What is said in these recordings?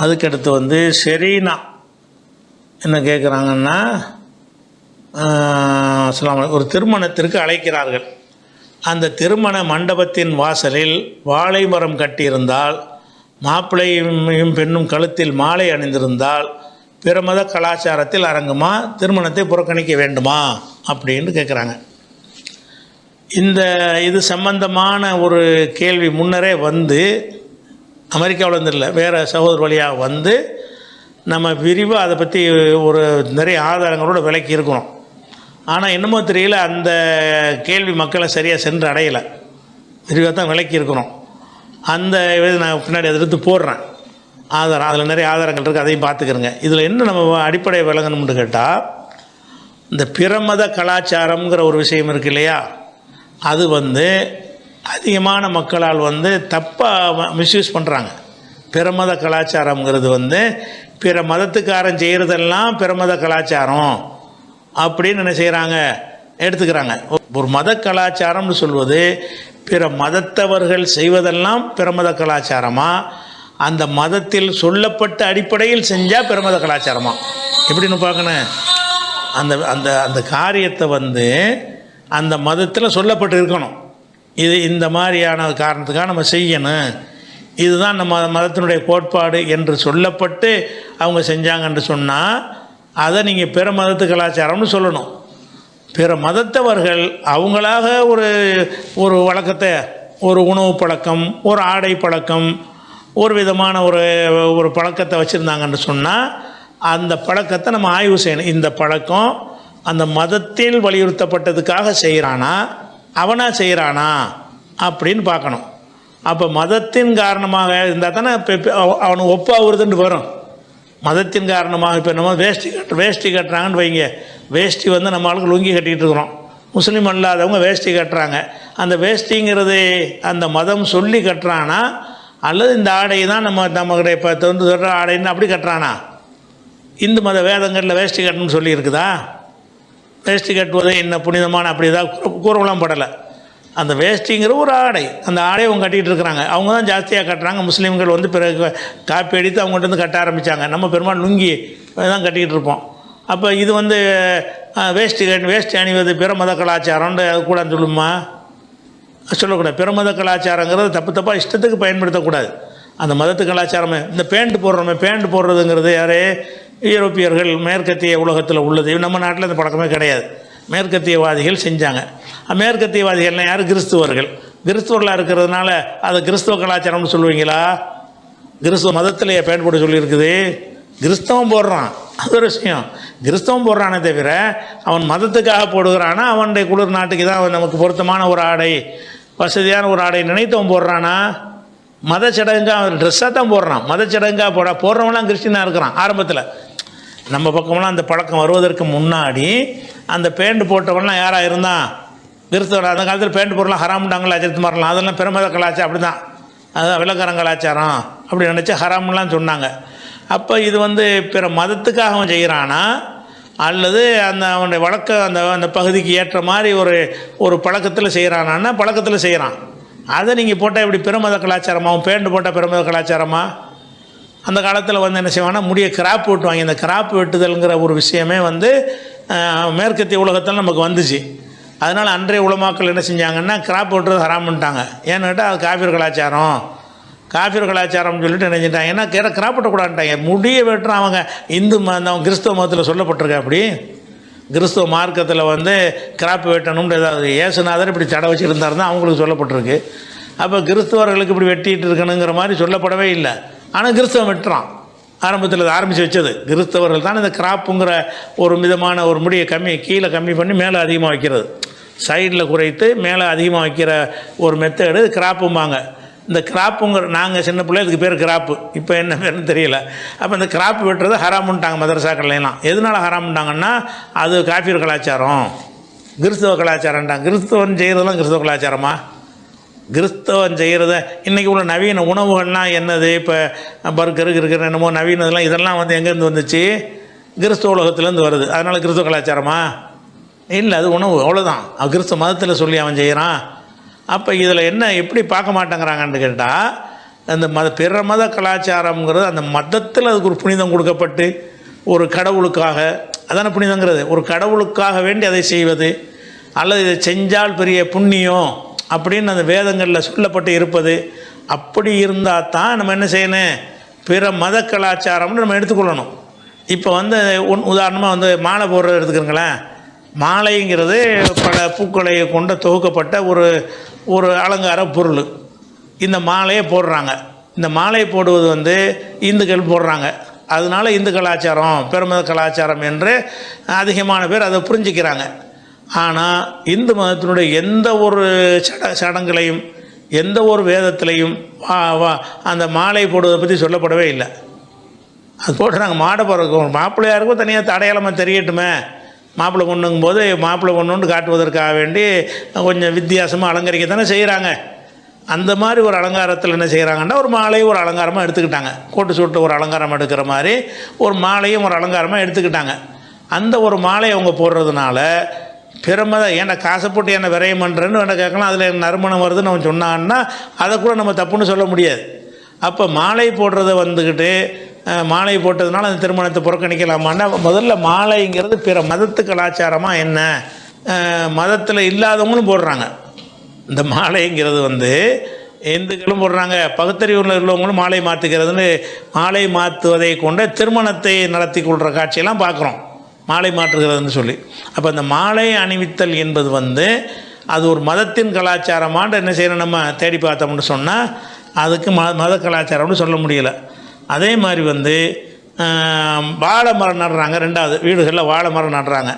அதுக்கடுத்து வந்து ஷெரீனா என்ன கேட்குறாங்கன்னா, ஒரு திருமணத்திற்கு அழைக்கிறார்கள். அந்த திருமண மண்டபத்தின் வாசலில் வாழை மரம் கட்டியிருந்தால், மாப்பிள்ளையும் பெண்ணும் கழுத்தில் மாலை அணிந்திருந்தால் பிற மத கலாச்சாரத்தில் அடங்குமா, திருமணத்தை புறக்கணிக்க வேண்டுமா அப்படின்னு கேட்குறாங்க. இது சம்பந்தமான ஒரு கேள்வி முன்னரே வந்து அமெரிக்காவில் வந்துடல, வேறு சகோதர வழியாக வந்து நம்ம விரிவாக அதை பற்றி ஒரு நிறைய ஆதாரங்களோடு விளக்கி இருக்கிறோம். ஆனால் என்னமோ தெரியல, அந்த கேள்வி மக்களை சரியாக சென்று அடையலை. விரிவாக தான் விளக்கி இருக்கிறோம். அந்த நான் பின்னாடி அதை எடுத்து போடுறேன் ஆதாரம். அதில் நிறைய ஆதாரங்கள் இருக்குது, அதையும் பார்த்துக்கிறேங்க. இதில் என்ன நம்ம அடிப்படை விளங்கணும்னு கேட்டால், இந்த பிரமத கலாச்சாரங்கிற ஒரு விஷயம் இருக்குது இல்லையா, அது வந்து அதிகமான மக்களால் வந்து தப்பாக மிஸ்யூஸ் பண்ணுறாங்க. பிரமத கலாச்சாரங்கிறது வந்து பிற மதத்துக்காரன் செய்கிறதெல்லாம் பிரமத கலாச்சாரம் அப்படின்னு என்ன செய்கிறாங்க, எடுத்துக்கிறாங்க. ஒரு மத கலாச்சாரம்னு சொல்வது பிற மதத்தவர்கள் செய்வதெல்லாம் பிரமத கலாச்சாரமா, அந்த மதத்தில் சொல்லப்பட்ட அடிப்படையில் செஞ்சால் பிரமத கலாச்சாரமா எப்படின்னு பார்க்கணும். அந்த அந்த அந்த காரியத்தை வந்து அந்த மதத்தில் சொல்லப்பட்டு இருக்கணும். இது இந்த மாதிரியான காரணத்துக்காக நம்ம செய்யணும், இதுதான் நம்ம மதத்தினுடைய கோட்பாடு என்று சொல்லப்பட்டு அவங்க செஞ்சாங்கன்னு சொன்னால் அதை நீங்கள் பிற மதத்து கலாச்சாரம்னு சொல்லணும். பிற மதத்தவர்கள் அவங்களாக ஒரு வழக்கத்தை, ஒரு உணவு பழக்கம், ஒரு ஆடை பழக்கம், ஒரு விதமான ஒரு பழக்கத்தை வச்சுருந்தாங்கன்னு சொன்னால் அந்த பழக்கத்தை நம்ம ஆய்வு செய்யணும். இந்த பழக்கம் அந்த மதத்தில் வலியுறுத்தப்பட்டதுக்காக செய்கிறானா, அவனா செய்கிறானா அப்படின்னு பார்க்கணும். அப்போ மதத்தின் காரணமாக இருந்தால் தானே அவனுக்கு ஒப்பாகுறதுன்னு வரும். மதத்தின் காரணமாக இப்போ நம்ம வேஷ்டி கட்டுறாங்கன்னு வைங்க, வேஷ்டி வந்து நம்ம ஆளுக்கு லுங்கி கட்டிகிட்டு இருக்கிறோம், முஸ்லீம் அல்லாதவங்க வேஷ்டி கட்டுறாங்க. அந்த வேஷ்டிங்கிறது அந்த மதம் சொல்லி கட்டுறானா, அல்லது இந்த ஆடை தான் நம்மளுடைய இப்போ சொல்கிற ஆடைன்னு அப்படி கட்டுறானா? இந்து மத வேதங்களில் வேஷ்டி கட்டணும்னு சொல்லி இருக்குதா? வேஷ்டி கட்டுவதை என்ன புனிதமான அப்படி ஏதாவது கூறலாம் படலை. அந்த வேஷ்டிங்கிற ஒரு ஆடை, அந்த ஆடையை அவங்க கட்டிகிட்டு இருக்கிறாங்க. அவங்க தான் ஜாஸ்தியாக கட்டுறாங்க. முஸ்லீம்கள் வந்து பிறகு காப்பி அடித்து அவங்ககிட்ட வந்து கட்ட ஆரம்பித்தாங்க. நம்ம பெரும்பாலும் லுங்கி தான் கட்டிக்கிட்டு இருப்போம். அப்போ இது வந்து வேஷ்டி அணிவது பிற மத கலாச்சாரம்னு அது கூட சொல்லுமா? சொல்லக்கூடாது. பிற மத கலாச்சாரங்கிறது தப்பாக இஷ்டத்துக்கு பயன்படுத்தக்கூடாது. அந்த மதத்து கலாச்சாரமே இந்த பேண்ட் போடுறதுங்கிறது யார்? யூரோப்பியர்கள், மேற்கத்திய உலகத்தில் உள்ளது. நம்ம நாட்டில் இந்த பழக்கமே கிடையாது. மேற்கத்தியவாதிகள் செஞ்சாங்க. மேற்கத்தியவாதிகள்னால் யார்? கிறிஸ்துவர்களாக இருக்கிறதுனால அதை கிறிஸ்துவ கலாச்சாரம்னு சொல்லுவீங்களா? கிறிஸ்துவ மதத்திலேயே பேண்ட் போட சொல்லியிருக்குது. கிறிஸ்தவம் போடுறான், அது ஒரு விஷயம். கிறிஸ்தவம் போடுறானே தவிர அவன் மதத்துக்காக போடுகிறானா, அவனுடைய குளிர் நாட்டுக்கு தான் நமக்கு பொருத்தமான ஒரு ஆடை, வசதியான ஒரு ஆடை நினைத்தவன் போடுறானா? மத சடங்காக அவன் ட்ரெஸ்ஸாக தான் போடுறான். மத சடங்காக போடுறவங்களாம் கிறிஸ்டினாக இருக்கிறான். ஆரம்பத்தில் நம்ம பக்கம்லாம் அந்த பழக்கம் வருவதற்கு முன்னாடி அந்த பேண்ட் போட்டவன்லாம் யாராக இருந்தான்? கிறிஸ்தவன். அந்த காலத்தில் பேண்ட் போடலாம் ஹராம்டாங்களா, அஜித் மாறலாம், அதெல்லாம் பிரமத கலாச்சாரம். அப்படி தான், அதுதான் வெள்ளக்காரன் கலாச்சாரம் அப்படி நினச்சி ஹராம்லாம் சொன்னாங்க. அப்போ இது வந்து பிற மதத்துக்காக அவன் செய்கிறானா, அல்லது அவனுடைய அந்த பகுதிக்கு ஏற்ற மாதிரி ஒரு பழக்கத்தில் செய்கிறானா? பழக்கத்தில் செய்கிறான். அதை நீங்கள் போட்டால் எப்படி பிரமத கலாச்சாரமாகவும்? பேண்ட் போட்டால் பிரமத கலாச்சாரமா? அந்த காலத்தில் வந்து என்ன செய்வாங்கன்னா, முடிய கிராப் வெட்டுவாங்க. இந்த கிராப் வெட்டுதல்ங்கிற ஒரு விஷயமே வந்து மேற்கத்திய உலகத்தில் நமக்கு வந்துச்சு. அதனால் அன்றைய உலமாக்கள் என்ன செஞ்சாங்கன்னா, கிராப் வெட்டுறது ஹராம்ட்டாங்க. ஏன்னு கேட்டால் அது காஃபிர் கலாச்சாரம்னு சொல்லிட்டு என்ன செஞ்சிட்டாங்கன்னா, கிராப் வெட்டக்கூடாதுட்டாங்க. முடிய வெட்டுறான் அவங்க அவன் கிறிஸ்தவ மதத்தில் சொல்லப்பட்டிருக்க. அப்படி கிறிஸ்துவ மார்க்கத்தில் வந்து கிராப் வெட்டணும்னு ஏதாவது ஏசுநாதர் இப்படி தடை வச்சுருந்தார் தான் அவங்களுக்கு சொல்லப்பட்டிருக்கு. அப்போ கிறிஸ்தவர்களுக்கு இப்படி வெட்டிகிட்டு இருக்கணுங்கிற மாதிரி சொல்லப்படவே இல்லை. ஆனால் கிறிஸ்தவம் வெட்டுறான். ஆரம்பத்தில் அதை ஆரம்பித்து வச்சது கிறிஸ்தவர்கள் தான். இந்த கிராப்புங்கிற ஒரு விதமான ஒரு முடியை கீழே கம்மி பண்ணி மேலே அதிகமாக வைக்கிறது, சைடில் குறைத்து மேலே அதிகமாக வைக்கிற ஒரு மெத்தடு கிராப்பும்பாங்க. இந்த கிராப்புங்கிற நாங்கள் சின்ன பிள்ளை இதுக்கு பேர் கிராப்பு, இப்போ என்ன பேருன்னு தெரியல. அப்போ இந்த கிராப்பு வெட்டுறது ஹராமுன்ட்டாங்க மதரசாக்கள்லாம். எதனால ஹராமுன்ட்டாங்கன்னா, அது காஃபிர் கலாச்சாரம், கிறிஸ்தவ கலாச்சாரம்ட்டாங்க. கிறிஸ்தவன் செய்கிறதெல்லாம் கிறிஸ்தவ கலாச்சாரமா? கிறிஸ்தவன் செய்கிறத இன்றைக்கி உள்ள நவீன உணவுகள்லாம் என்னது? இப்போ பர்கருக்கு இருக்கிற என்னமோ நவீனதெல்லாம், இதெல்லாம் வந்து எங்கேருந்து வந்துச்சு? கிறிஸ்தவ உலகத்துலேருந்து வருது. அதனால் கிறிஸ்தவ கலாச்சாரமா? இல்லை, அது உணவு, அவ்வளோதான். கிறிஸ்தவ மதத்தில் சொல்லி அவன் செய்கிறான். அப்போ இதில் என்ன எப்படி பார்க்க மாட்டேங்கிறாங்கன்னு கேட்டால், அந்த பிற மத கலாச்சாரங்கிறது அந்த மதத்தில் அதுக்கு ஒரு புனிதம் கொடுக்கப்பட்டு ஒரு கடவுளுக்காக, அதான புனிதங்கிறது, ஒரு கடவுளுக்காக வேண்டி அதை செய்வது, அல்லது இதை செஞ்சால் பெரிய புண்ணியம் அப்படின்னு அந்த வேதங்களில் சொல்லப்பட்டு இருப்பது. அப்படி இருந்தால் தான் நம்ம என்ன செய்யணும், பிற மத கலாச்சாரம்னு நம்ம எடுத்துக்கொள்ளணும். இப்போ உதாரணமாக மாலை போடுறது எடுத்துக்கிறங்களேன். மாலைங்கிறது பல பூக்களை கொண்ட தொகுக்கப்பட்ட ஒரு அலங்கார பொருள். இந்த மாலையை போடுறாங்க. இந்த மாலை போடுவது இந்துக்கள் போடுறாங்க. அதனால இந்து கலாச்சாரம் பெருமத கலாச்சாரம் என்று அதிகமான பேர் அதை புரிஞ்சிக்கிறாங்க. ஆனால் இந்து மதத்தினுடைய எந்த ஒரு சடங்குகளையும் எந்த ஒரு வேதத்திலையும் அந்த மாலை போடுவதை பற்றி சொல்லப்படவே இல்லை. அது போடுறாங்க. மாடை பிறக்கும் மாப்பிள்ளையாருக்கும் தனியாக அடையாளமாக தெரியட்டுமே, மாப்பிள்ளை பொண்ணுங்கும் போது மாப்பிள்ளை பொண்ணுன்னு காட்டுவதற்காக வேண்டி கொஞ்சம் வித்தியாசமாக அலங்கரிக்க தானே செய்கிறாங்க. அந்த மாதிரி ஒரு அலங்காரத்தில் என்ன செய்கிறாங்கன்னா ஒரு மாலையும் ஒரு அலங்காரமாக எடுத்துக்கிட்டாங்க. கோட்டு சூட்டு ஒரு அலங்காரம் எடுக்கிற மாதிரி ஒரு மாலையும் ஒரு அலங்காரமாக எடுத்துக்கிட்டாங்க. அந்த ஒரு மாலையை அவங்க போடுறதுனால பிறமத ஏன்னா காசை போட்டு என்ன விரயம் பண்ணுறேன்னு என்ன கேட்கலாம். அதில் நறுமணம் வருதுன்னு அவன் சொன்னான்னா அதை கூட நம்ம தப்புன்னு சொல்ல முடியாது. அப்போ மாலை போடுறத மாலை போட்டதுனால அந்த திருமணத்தை புறக்கணிக்கலாமான்னா, முதல்ல மாலைங்கிறது பிற மதத்து கலாச்சாரமாக என்ன, மதத்தில் இல்லாதவங்களும் போடுறாங்க. இந்த மாலைங்கிறது இந்துக்களும் போடுறாங்க, பகுத்தறிவுள்ள உள்ளவங்களும் மாலை மாற்றுகிறதுன்னு மாலை மாற்றுவதை கொண்ட திருமணத்தை நடத்தி கொள்கிற காட்சியெல்லாம் பார்க்குறோம், மாலை மாற்றுகிறதுன்னு சொல்லி. அப்போ அந்த மாலை அணிவித்தல் என்பது அது ஒரு மதத்தின் கலாச்சாரமான்னு என்ன செய்யணும், நம்ம தேடி பார்த்தோம்னு சொன்னால் அதுக்கு மத கலாச்சாரம்னு சொல்ல முடியலை. அதே மாதிரி வாழை மரம் நடுறாங்க. ரெண்டாவது வீடுகளில் வாழை மரம் நடுறாங்க.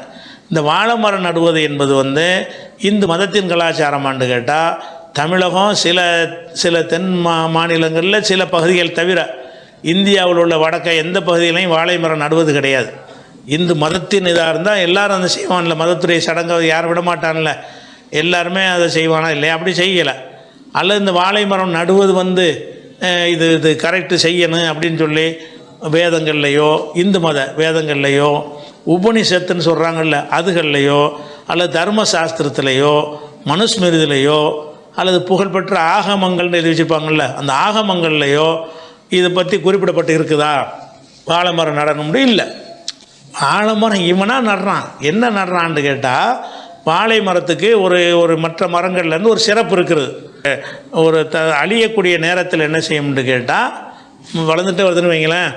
இந்த வாழை மரம் நடுவது என்பது இந்து மதத்தின் கலாச்சாரமான்னு கேட்டால் தமிழகம் சில தென் மாநிலங்களில் சில பகுதிகள் தவிர இந்தியாவில் உள்ள வடக்க எந்த பகுதியிலையும் வாழை மரம் நடுவது கிடையாது. இந்து மதத்தின் இதாக இருந்தால் எல்லோரும் அதை செய்வான்ல, மதத்துறை சடங்கை யாரும் விட மாட்டான்ல, எல்லாருமே அதை செய்வானா இல்லையா, அப்படி செய்யலை. அல்லது இந்த வாழை மரம் நடுவது இது கரெக்டு செய்யணும் அப்படின்னு சொல்லி வேதங்கள்லையோ இந்து மத வேதங்கள்லையோ உபனிஷத்துன்னு சொல்கிறாங்கல்ல அதுகள்லையோ அல்லது தர்மசாஸ்திரத்திலையோ மனுஸ்மிருதிலையோ அல்லது புகழ்பெற்ற ஆகமங்கள்னு எழுதி வச்சுருப்பாங்கள்ல அந்த ஆகமங்கள்லையோ இதை பற்றி குறிப்பிடப்பட்டு இருக்குதா வாழை மரம் நடணும்னு இல்லை. வாழை மரம் இவனாக நடுறான். என்ன நடுறான்னு கேட்டால் வாழை மரத்துக்கு ஒரு மற்ற மரங்கள்லேருந்து ஒரு சிறப்பு இருக்குது. ஒரு அழியக்கூடிய நேரத்தில் என்ன செய்யும்னு கேட்டால் வளர்ந்துட்டே வருதுன்னு வைங்களேன்,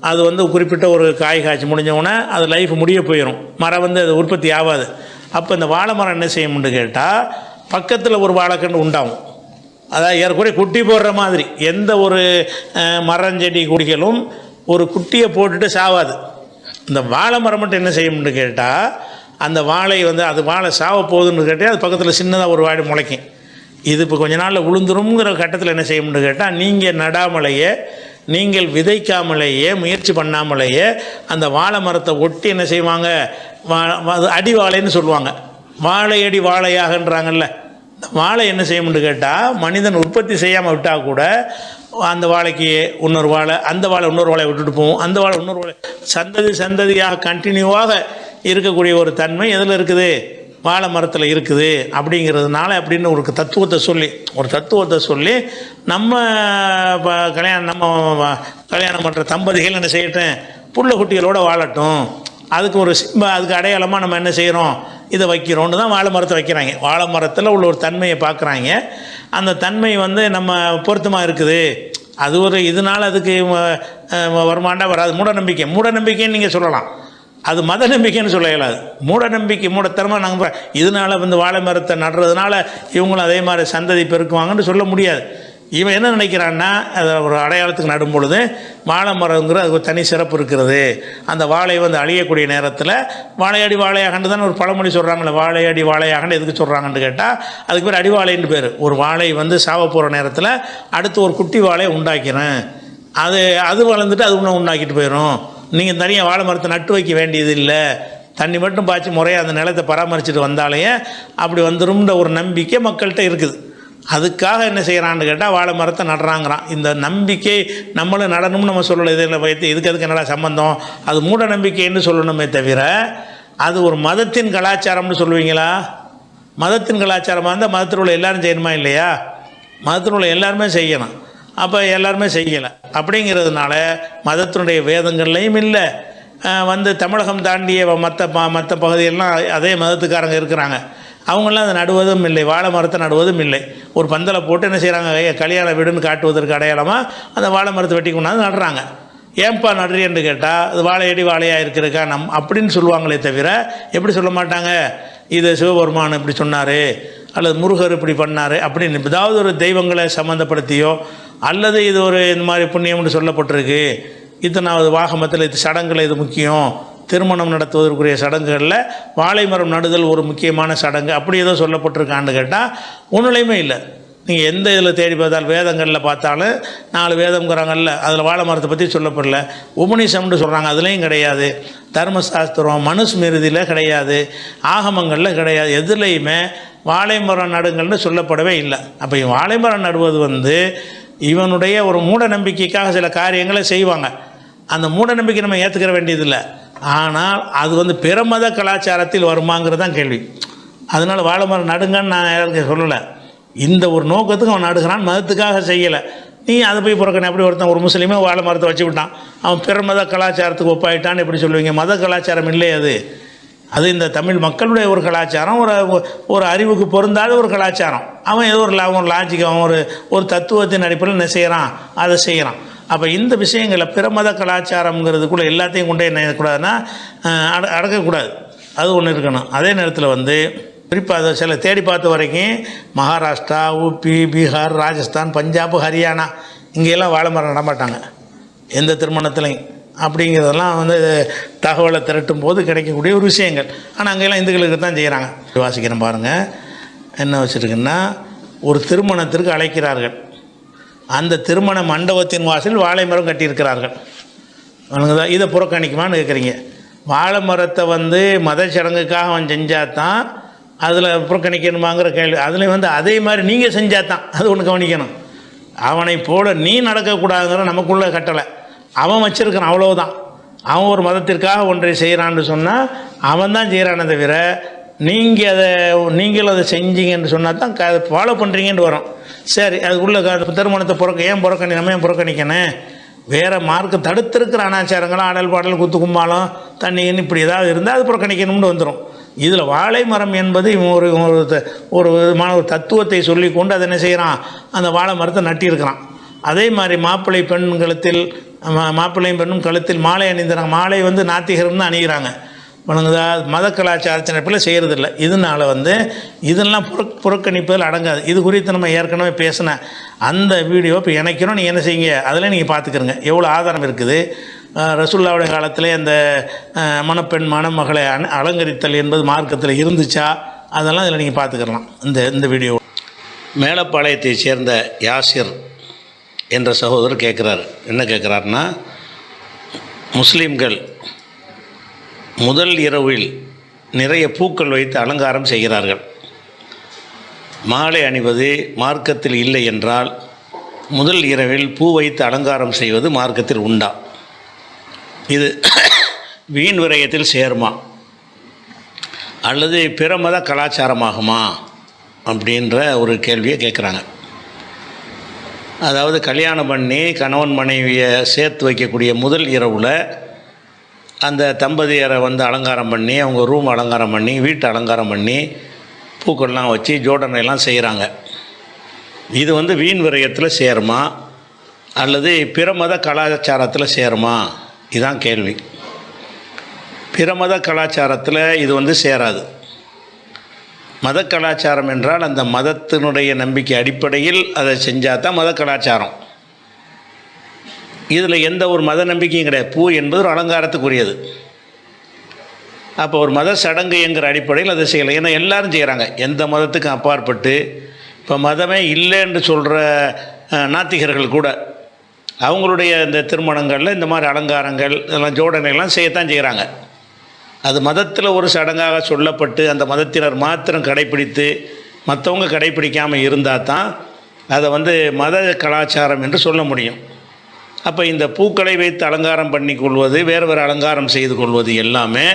அது குறிப்பிட்ட ஒரு காய் காய்ச்சி முடிஞ்சவுடனே அது லைஃப் முடிய போயிடும், மரம் அது உற்பத்தி ஆகாது. அப்போ இந்த வாழை மரம் என்ன செய்யும்னு கேட்டால் பக்கத்தில் ஒரு வாழைக்கன்று உண்டாகும். அதாவது ஏற்கனவே குட்டி போடுற மாதிரி எந்த ஒரு மரஞ்செடி கொடிகளும் ஒரு குட்டியை போட்டுட்டு சாவாது. இந்த வாழை மரம் மட்டும் என்ன செய்யும்னு கேட்டால் அந்த வாழை அது வாழை சாவ போகுதுன்னு கேட்டால் அது பக்கத்தில் சின்னதாக ஒரு வாழை முளைக்கும். இது இப்போ கொஞ்ச நாளில் உளுந்துருங்கிற கட்டத்தில் என்ன செய்யணும்னு கேட்டால் நீங்கள் நடாமலேயே நீங்கள் விதைக்காமலேயே முயற்சி பண்ணாமலேயே அந்த வாழை மரத்தை ஒட்டி என்ன செய்வாங்க, அடி வாழைன்னு சொல்லுவாங்க, வாழையடி வாழையாகன்றாங்கல்ல. இந்த வாழை என்ன செய்யணும்னு கேட்டால் மனிதன் உற்பத்தி செய்யாமல் விட்டால் கூட அந்த வாழைக்கு இன்னொரு வாழை, அந்த வாழை இன்னொரு வாழையை விட்டுட்டு போவோம், அந்த வாழை இன்னொரு வாழை, சந்ததியாக கண்டினியூவாக இருக்கக்கூடிய ஒரு தன்மை எதில் இருக்குது, வாழை மரத்தில் இருக்குது. அப்படிங்கிறதுனால அப்படின்னு ஒரு தத்துவத்தை சொல்லி நம்ம கல்யாணம் பண்ணுற தம்பதிகள் என்ன செய்யட்டும், புள்ள குட்டிகளோடு வாழட்டும், அதுக்கு அதுக்கு அடையாளமாக நம்ம என்ன செய்கிறோம், இதை வைக்கிறோன்னு தான் வாழை மரத்தை வைக்கிறாங்க. வாழை மரத்தில் உள்ள ஒரு தன்மையை பார்க்குறாங்க. அந்த தன்மை நம்ம பொருத்தமாக இருக்குது. அது இதனால் அதுக்கு வருமாண்டா வராது. மூடநம்பிக்கைன்னு நீங்கள் சொல்லலாம், அது மத நம்பிக்கைன்னு சொல்ல இயலாது. மூடத்தனமாக நாங்கள் இதனால் வாழை மரத்தை நடுறதுனால இவங்களும் அதே மாதிரி சந்ததி பெருக்குவாங்கன்னு சொல்ல முடியாது. இவன் என்ன நினைக்கிறான்னா அதை ஒரு அடையாளத்துக்கு நடும் பொழுது வாழை மரங்கிற அது ஒரு தனி சிறப்பு இருக்கிறது. அந்த வாழை அழியக்கூடிய நேரத்தில் வாழையடி வாழையாகண்டு தானே ஒரு பழமொழி சொல்கிறாங்களே, வாழையடி வாழையாகண்டு எதுக்கு சொல்கிறாங்கன்னு கேட்டால் அதுக்கு பேர் அடிவாழைன்னு பேர். ஒரு வாழை சாவ போகிற நேரத்தில் அடுத்து ஒரு குட்டி வாழையை உண்டாக்கிறேன், அது வளர்ந்துட்டு அது இன்னும் உண்டாக்கிட்டு போயிடும். நீங்கள் தனியாக வாழை மரத்தை நட்டு வைக்க வேண்டியது இல்லை, தண்ணி மட்டும் பாய்ச்சி முறையாக அந்த நிலத்தை பராமரிச்சுட்டு வந்தாலே அப்படி வந்துரும்ன்ற ஒரு நம்பிக்கை மக்கள்கிட்ட இருக்குது. அதுக்காக என்ன செய்கிறான்னு கேட்டால் வாழை மரத்தை நடுறாங்கிறான். இந்த நம்பிக்கை நம்மளும் நடணும்னு நம்ம சொல்லலை. இதில் வைத்து இதுக்கு என்னடா சம்பந்தம், அது மூட நம்பிக்கைன்னு சொல்லணுமே தவிர அது ஒரு மதத்தின் கலாச்சாரம்னு சொல்லுவீங்களா? மதத்தின் கலாச்சாரமாக இருந்தால் மதத்தில் உள்ள எல்லோரும் செய்யணுமா இல்லையா? மதத்தில் உள்ள எல்லாருமே செய்யணும். அப்போ எல்லாருமே செய்யலை. அப்படிங்கிறதுனால மதத்தினுடைய வேதங்கள்லையும் இல்லை, வந்து தமிழகம் தாண்டிய மற்ற பகுதியெல்லாம் அதே மதத்துக்காரங்க இருக்கிறாங்க, அவங்களாம் அதை நடுவதும் இல்லை, வாழை மரத்தை நடுவதும் இல்லை. ஒரு பந்தலை போட்டு என்ன செய்கிறாங்க, கல்யாண வீடுன்னு காட்டுவதற்கு அடையாளமாக அந்த வாழை மரத்தை வெட்டி கொண்டாந்து நடுறாங்க. ஏன்பா நடுறேன்னு கேட்டால் அது வாழையடி வாழையாக இருக்கிறக்கா அப்படின்னு சொல்லுவாங்களே தவிர எப்படி சொல்ல மாட்டாங்க, இது சிவபெருமான் இப்படி சொன்னார் அல்லது முருகர் இப்படி பண்ணார் அப்படின்னு ஏதாவது ஒரு தெய்வங்களை சம்மந்தப்படுத்தியோ அல்லது இது ஒரு இந்த மாதிரி புண்ணியம்னு சொல்லப்பட்டிருக்கு, இத்தனாவது வாகமத்தில் இது சடங்குகள் இது முக்கியம், திருமணம் நடத்துவதற்குரிய சடங்குகளில் வாழை மரம் நடுதல் ஒரு முக்கியமான சடங்கு அப்படி ஏதோ சொல்லப்பட்டிருக்கான்னு கேட்டால் ஒன்றுலையுமே இல்லை. நீங்கள் எந்த இதில் தேடி பார்த்தாலும் வேதங்களில் பார்த்தாலும் 4 வேதம்ங்கிறாங்கல்ல, அதில் வாழை மரத்தை பற்றி சொல்லப்படல. உபநிஷம்னு சொல்கிறாங்க, அதுலேயும் கிடையாது. தர்மசாஸ்திரம் மனுஸ்மிருதியில் கிடையாது, ஆகமங்களில் கிடையாது, எதுலேயுமே வாழை மரம் நடுங்கள்னு சொல்லப்படவே இல்லை. அப்போ வாழை மரம் நடுவது வந்து இவனுடைய ஒரு மூட நம்பிக்கைக்காக சில காரியங்களை செய்வாங்க. அந்த மூட நம்பிக்கை நம்ம ஏற்றுக்கிற வேண்டியதில்லை. ஆனால் அது வந்து பிற மத கலாச்சாரத்தில் வருமாங்கிறது தான் கேள்வி. அதனால் வாழை மரம் நடுங்கன்னு நான் யாருக்கு சொல்லலை. இந்த ஒரு நோக்கத்துக்கு அவன் நடுகிறான், மதத்துக்காக செய்யலை. நீ அதை போய் புறக்கணி. அப்படி ஒருத்தன் ஒரு முஸ்லீமே வாழை மரத்தை வச்சு விட்டான், அவன் பிற மத கலாச்சாரத்துக்கு ஒப்பாயிட்டான்னு எப்படி சொல்லுவீங்க? மத கலாச்சாரம் இல்லை அது. அது இந்த தமிழ் மக்களுடைய ஒரு கலாச்சாரம், ஒரு அறிவுக்கு பொருந்தாத ஒரு கலாச்சாரம். அவன் ஏதோ ஒரு லாஜிக், அவன் ஒரு தத்துவத்தின் அடிப்படையில் என்ன செய்கிறான், அதை செய்கிறான். அப்போ இந்த விஷயங்களை பிற மத கலாச்சாரங்கிறதுக்குள்ளே எல்லாத்தையும் கொண்டே என்ன செய்யக்கூடாதுன்னா அடக்கக்கூடாது. அது ஒன்று இருக்கணும். அதே நேரத்தில் வந்து குறிப்பாக அதை சில தேடி பார்த்த வரைக்கும் மகாராஷ்டிரா, ஊபி, பீகார், ராஜஸ்தான், பஞ்சாப், ஹரியானா இங்கெல்லாம் வாழை மரம் நடமாட்டாங்க எந்த திருமணத்துலையும். அப்படிங்கிறதெல்லாம் வந்து தகவலை திரட்டும் போது கிடைக்கக்கூடிய ஒரு விஷயங்கள். ஆனால் அங்கெல்லாம் இந்துக்களுக்கு தான் செய்கிறாங்க. வாசிக்கிறேன் பாருங்கள், என்ன வச்சுருக்குன்னா, ஒரு திருமணத்திற்கு அழைக்கிறார்கள், அந்த திருமண மண்டபத்தின் வாசல் வாழை மரம் கட்டியிருக்கிறார்கள். தான் இதை புறக்கணிக்குமான்னு கேட்குறீங்க. வாழை மரத்தை வந்து மத சடங்குக்காக அவன் செஞ்சால் தான் அதில் புறக்கணிக்கணுமாங்கிற கேள்வி. அதுலேயும் வந்து அதே மாதிரி நீங்கள் செஞ்சால் தான் அது ஒன்று கவனிக்கணும். அவனை போல நீ நடக்கக்கூடாதுங்கிற நமக்குள்ளே கட்டளை அவன் வச்சுருக்கான், அவ்வளவுதான். அவன் ஒரு மதத்திற்காக ஒன்றை செய்கிறான்னு சொன்னால் அவன் தான் செய்கிறானே தவிர நீங்கள் அதை செஞ்சீங்கன்னு சொன்னால் தான் ஃபாலோ பண்ணுறீங்கன்னு வரும். சரி, அதுக்குள்ளே திருமணத்தை ஏன் நம்ம ஏன் புறக்கணிக்கணும்? வேறு மார்க்கு தடுத்திருக்கிற அனாச்சாரங்களும் ஆடல் பாடல் குத்து கும்பாலம் தண்ணின்னு இப்படி ஏதாவது இருந்தால் அது புறக்கணிக்கணும்னு வந்துடும். இதில் வாழை மரம் என்பது இவன் ஒரு விதமான ஒரு தத்துவத்தை சொல்லி கொண்டு அதை என்ன செய்கிறான், அந்த வாழை மரத்தை நட்டியிருக்கிறான். அதே மாதிரி மாப்பிள்ளையும் பெண்ணும் கழுத்தில் மாலை அணிந்துறாங்க. மாலை வந்து நாத்திகர்னு அணிகிறாங்க. வணங்குதா? மத கலாச்சாரத்தினப்பில் செய்கிறதில்ல. இதனால் வந்து இதெல்லாம் புறக்கணிப்பதில் அடங்காது. இது குறித்து நம்ம ஏற்கனவே பேசின அந்த வீடியோ இப்போ இணைக்கிறோம், நீங்கள் என்ன செய்யுங்க, அதில் நீங்கள் பார்த்துக்கிறங்க எவ்வளோ ஆதாரம் இருக்குது. ரசூலுல்லாஹ்வுடைய காலத்திலே அந்த மணமகளை அலங்கரித்தல் என்பது மார்க்கத்தில் இருந்துச்சா, அதெல்லாம் இதில் நீங்கள் பார்த்துக்கலாம் இந்த வீடியோ. மேலப்பாளையத்தை சேர்ந்த யாசிர் என்ற சகோதரர் கேட்குறாரு. என்ன கேட்குறாருன்னா, முஸ்லீம்கள் முதல் இரவில் நிறைய பூக்கள் வைத்து அலங்காரம் செய்கிறார்கள். மாலை அணிவது மார்க்கத்தில் இல்லை என்றால் முதல் இரவில் பூ வைத்து அலங்காரம் செய்வது மார்க்கத்தில் உண்டா? இது வீண் விரயத்தில் சேருமா அல்லது பிற மத கலாச்சாரமாகுமா அப்படின்ற ஒரு கேள்வியை கேட்குறாங்க. அதாவது கல்யாணம் பண்ணி கணவன் மனைவியை சேர்த்து வைக்கக்கூடிய முதல் இரவில் அந்த தம்பதியரை வந்து அலங்காரம் பண்ணி, அவங்க ரூம் அலங்காரம் பண்ணி, வீட்டை அலங்காரம் பண்ணி, பூக்கள்லாம் வச்சு ஜோடனைலாம் செய்கிறாங்க. இது வந்து வீண் விரயத்தில் சேருமா அல்லது பிற மத கலாச்சாரத்தில் சேருமா? இதுதான் கேள்வி. பிற மத கலாச்சாரத்தில் இது வந்து சேராது. மத கலாச்சாரம் என்றால் அந்த மதத்தினுடைய நம்பிக்கை அடிப்படையில் அதை செஞ்சால் தான் மத கலாச்சாரம். இதில் எந்த ஒரு மத நம்பிக்கையும் கிடையாது. பூ என்பது ஒரு அலங்காரத்துக்குரியது. அப்போ ஒரு மத சடங்கு என்கிற அடிப்படையில் அதை செய்யலை. ஏன்னா எல்லோரும் செய்கிறாங்க, எந்த மதத்துக்கும் அப்பாற்பட்டு. இப்போ மதமே இல்லைன்னு சொல்கிற நாத்திகர்கள் கூட அவங்களுடைய இந்த திருமணங்களில் இந்த மாதிரி அலங்காரங்கள் இதெல்லாம் ஜோடனைலாம் செய்யத்தான் செய்கிறாங்க. அது மதத்தில் ஒரு சடங்காக சொல்லப்பட்டு அந்த மதத்தினர் மாத்திரம் கடைப்பிடித்து மற்றவங்க கடைப்பிடிக்காமல் இருந்தால் தான் அதை வந்து மத கலாச்சாரம் என்று சொல்ல முடியும். அப்போ இந்த பூக்களை வைத்து அலங்காரம் பண்ணி கொள்வது, வேறு அலங்காரம் செய்து கொள்வது எல்லாமே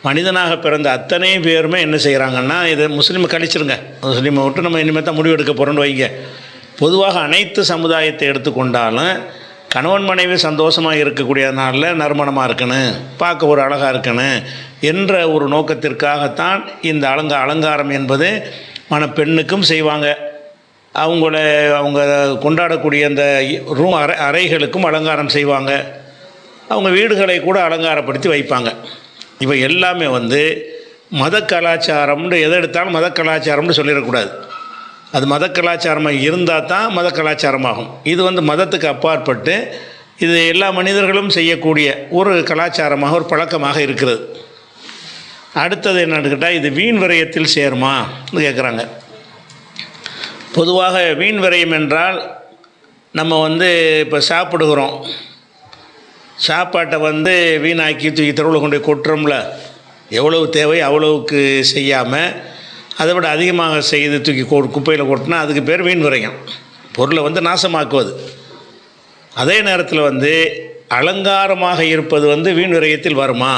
மனிதனாக பிறந்த அத்தனை பேருமே என்ன செய்கிறாங்கன்னா, இதை முஸ்லீமை கழிச்சிருங்க, முஸ்லீமை விட்டு நம்ம இனிமேல் தான் முடிவெடுக்க போகிறோன்னு வைங்க. பொதுவாக அனைத்து சமுதாயத்தை எடுத்துக்கொண்டாலும் கணவன் மனைவி சந்தோஷமாக இருக்கக்கூடிய நாளில் நறுமணமாக இருக்கணும், பார்க்க ஒரு அழகாக இருக்கணும் என்ற ஒரு நோக்கத்திற்காகத்தான் இந்த அலங்காரம் என்பது மணப்பெண்ணுக்கும் செய்வாங்க. அவங்க கொண்டாடக்கூடிய அந்த அறைகளுக்கும் அலங்காரம் செய்வாங்க. அவங்க வீடுகளை கூட அலங்காரப்படுத்தி வைப்பாங்க. இவை எல்லாமே மத கலாச்சாரம்னு எதை எடுத்தாலும் மத கலாச்சாரம்னு சொல்லிடக்கூடாது. அது மத கலாச்சாரமாக இருந்தால் தான் மத கலாச்சாரமாகும். இது மதத்துக்கு அப்பாற்பட்டு இது எல்லா மனிதர்களும் செய்யக்கூடிய ஒரு கலாச்சாரமாக ஒரு பழக்கமாக இருக்கிறது. அடுத்தது என்னன்னு கேட்டால், இது வீண் விரயத்தில் சேருமான்னு கேட்குறாங்க. பொதுவாக வீண் விரயம் என்றால் நம்ம இப்போ சாப்பிடுகிறோம், சாப்பாட்டை வீணாக்கி தூக்கி தெருவில் கொண்டு போய் கொட்டுறோம்ல, எவ்வளவு தேவை அவ்வளவுக்கு செய்யாமல் அதை விட அதிகமாக செய்து தூக்கி குப்பையில் கொட்டினா அதுக்கு பேர் வீண் விரயம், பொருளை நாசமாக்குவது. அதே நேரத்தில் அலங்காரமாக இருப்பது வீண் விரயத்தில் வருமா?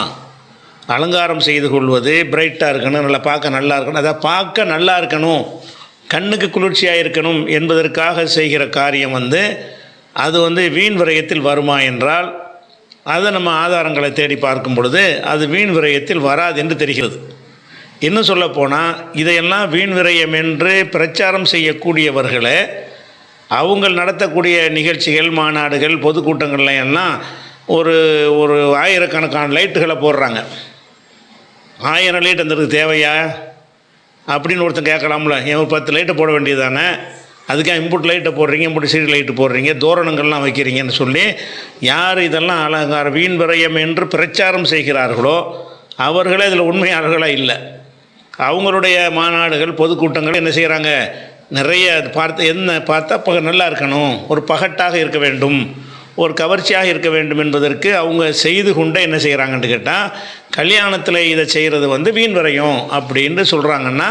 அலங்காரம் செய்து கொள்வது பிரைட்டாக இருக்கணும், நல்லா பார்க்க நல்லா இருக்கணும், அதை பார்க்க நல்லா இருக்கணும், கண்ணுக்கு குளிர்ச்சியாக இருக்கணும் என்பதற்காக செய்கிற காரியம் அது வீண் விரயத்தில் வருமா என்றால் அதை நம்ம ஆதாரங்களை தேடி பார்க்கும் பொழுது அது வீண் விரயத்தில் வராது என்று தெரிகிறது. இன்னும் சொல்லப்போனால் இதையெல்லாம் வீண் விரயம் என்று பிரச்சாரம் செய்யக்கூடியவர்களே அவங்க நடத்தக்கூடிய நிகழ்ச்சிகள், மாநாடுகள், பொதுக்கூட்டங்கள்ல எல்லாம் ஒரு ஒரு ஆயிரக்கணக்கான லைட்டுகளை போடுறாங்க. 1000 லைட் அந்த தேவையா அப்படின்னு ஒருத்தன் கேட்கலாம்ல. ஒரு 10 லைட்டை போட வேண்டியது தானே, அதுக்காக இம்புட் லைட்டை போடுறீங்க, இம்புட் சீடி லைட்டு போடுறீங்க, தோரணங்கள்லாம் வைக்கிறீங்கன்னு சொல்லி யார் இதெல்லாம் அலங்காரம் வீண் விரயம் என்று பிரச்சாரம் செய்கிறார்களோ அவர்களே இதில் உண்மையாளர்களாக இல்லை. அவங்களுடைய மாநாடுகள், பொதுக்கூட்டங்கள் என்ன செய்கிறாங்க, நிறைய பார்த்தா நல்லா இருக்கணும், ஒரு பகட்டாக இருக்க வேண்டும், ஒரு கவர்ச்சியாக இருக்க வேண்டும் என்பதற்கு அவங்க செய்து கொண்டே என்ன செய்கிறாங்கன்னு கேட்டால், கல்யாணத்தில் இதை செய்கிறது வீண் விரயம் அப்படின்னு சொல்கிறாங்கன்னா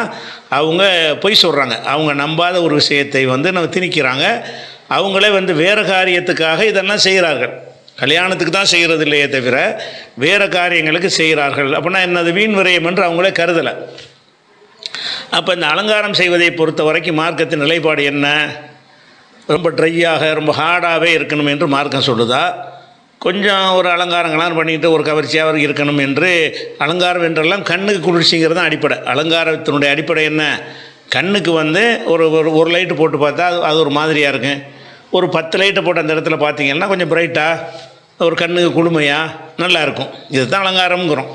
அவங்க பொய் சொல்கிறாங்க. அவங்க நம்பாத ஒரு விஷயத்தை நம்ம திணிக்கிறாங்க. அவங்களே வேறு காரியத்துக்காக இதெல்லாம் செய்கிறார்கள். கல்யாணத்துக்கு தான் செய்கிறது இல்லையே தவிர வேறு காரியங்களுக்கு செய்கிறார்கள். அப்படின்னா என்னது வீண் விரயம் என்று அவங்களே கருதலை. அப்போ இந்த அலங்காரம் செய்வதை பொறுத்த வரைக்கும் மார்க்கத்தின் நிலைப்பாடு என்ன? ரொம்ப ட்ரையாக ரொம்ப ஹார்டாகவே இருக்கணும் என்று மார்க்கம் சொல்லுதா, கொஞ்சம் ஒரு அலங்காரங்களாம் பண்ணிட்டு ஒரு கவர்ச்சியாக இருக்கணும் என்று? அலங்காரம் என்றெல்லாம் கண்ணுக்கு குளிர்ச்சிங்கிறது தான் அடிப்படை. அலங்காரத்தினுடைய அடிப்படை என்ன? கண்ணுக்கு ஒரு லைட்டு போட்டு பார்த்தா அது ஒரு மாதிரியாக இருக்கும். ஒரு 10 லைட்டை போட்டு அந்த இடத்துல பார்த்தீங்கன்னா கொஞ்சம் பிரைட்டாக ஒரு கண்ணுக்கு குளுமையாக நல்லாயிருக்கும். இதுதான் அலங்காரம்ங்கிறோம்.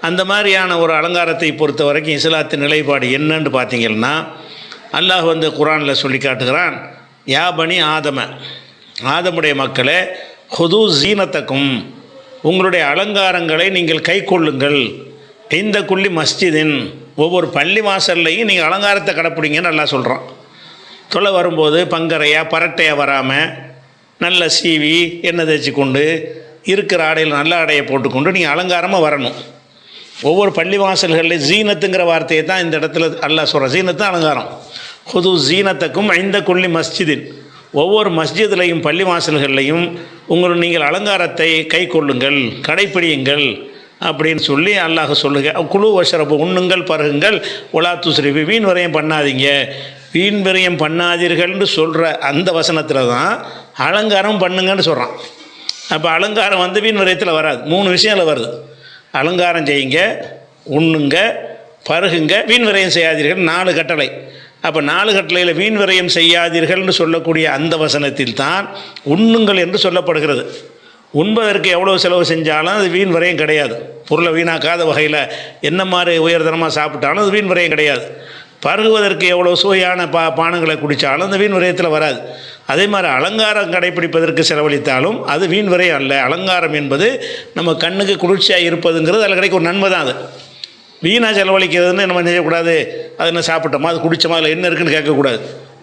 அந்த மாதிரியான ஒரு அலங்காரத்தை பொறுத்த வரைக்கும் இஸ்லாத்தின் நிலைப்பாடு என்னன்னு பார்த்தீங்கன்னா, அல்லாஹ் குர்ஆனில் சொல்லி காட்டுகிறான், யா பனி ஆதமுடைய மக்களே, ஹுது ஜீனத்தக்கும், உங்களுடைய அலங்காரங்களை நீங்கள் கை கொள்ளுங்கள், இந்த குள்ளி மஸ்ஜிதின், ஒவ்வொரு பள்ளி வாசல்லையும் நீங்கள் அலங்காரத்தை கடைப்பிடிங்கன்னு நல்லா சொல்கிறான். தொலை வரும்போது பங்கரையாக பரட்டையாக வராமல் நல்ல சீவி எண்ணெய் தேய்ச்சி கொண்டு இருக்கிற ஆடையில் நல்ல ஆடையை போட்டுக்கொண்டு நீங்கள் அலங்காரமாக வரணும். ஒவ்வொரு பள்ளி வாசல்களில் ஜீனத்துங்கிற வார்த்தையை தான் இந்த இடத்துல அல்லாஹ் சொல்கிற. ஜீனத்து அலங்காரம். ஹுது ஜீனத்தக்கும் இந்த குள்ளி மஸ்ஜிதின், ஒவ்வொரு மஸ்ஜித்லையும் பள்ளி வாசல்கள்லையும் நீங்கள் அலங்காரத்தை கை கொள்ளுங்கள், கடைப்பிடியுங்கள் அப்படின்னு சொல்லி அல்லாஹ் சொல்லுங்க. குழு வஷரபு, உண்ணுங்கள் பருகுங்கள், ஒலா துஸ்ரிஃபு, வீண் விரயம் பண்ணாதீங்க, வீண் விரயம் பண்ணாதீர்கள்னு சொல்கிற அந்த வசனத்தில் தான் அலங்காரம் பண்ணுங்கன்னு சொல்கிறான். அப்போ அலங்காரம் வீண் விரயத்தில் வராது. 3 விஷயத்தில் வருது. அலங்காரம் செய்யுங்க, உண்ணுங்க, பருகுங்க, வீண் விரயம் செய்யாதீர்கள், 4 கட்டளை. அப்போ 4 கட்டளையில் வீண் விரயம் செய்யாதீர்கள்னு சொல்லக்கூடிய அந்த வசனத்தில் தான் உண்ணுங்கள் என்று சொல்லப்படுகிறது. உண்பதற்கு எவ்வளோ செலவு செஞ்சாலும் அது வீண் விரயம் கிடையாது. பொருளை வீணாக்காத வகையில் என்ன மாதிரி உயர்தரமாக சாப்பிட்டாலும் அது வீண் விரயம் கிடையாது. பருகுவதற்கு எவ்வளோ சுவையான பானங்களை குடித்தாலும் அந்த வீண் விரயத்தில் வராது. அதே மாதிரி அலங்காரம் கடைப்பிடிப்பதற்கு செலவழித்தாலும் அது வீண் விரயம் அல்ல. அலங்காரம் என்பது நம்ம கண்ணுக்கு குளிர்ச்சியாக இருப்பதுங்கிறது அதில் கிடைக்க ஒரு நன்மை தான். அது வீணாக செலவழிக்கிறதுன்னு நம்ம செய்யக்கூடாது. அது என்ன சாப்பிட்டோமா, அது குடித்தோமா, அதில் என்ன இருக்குன்னு கேட்கக்கூடாது.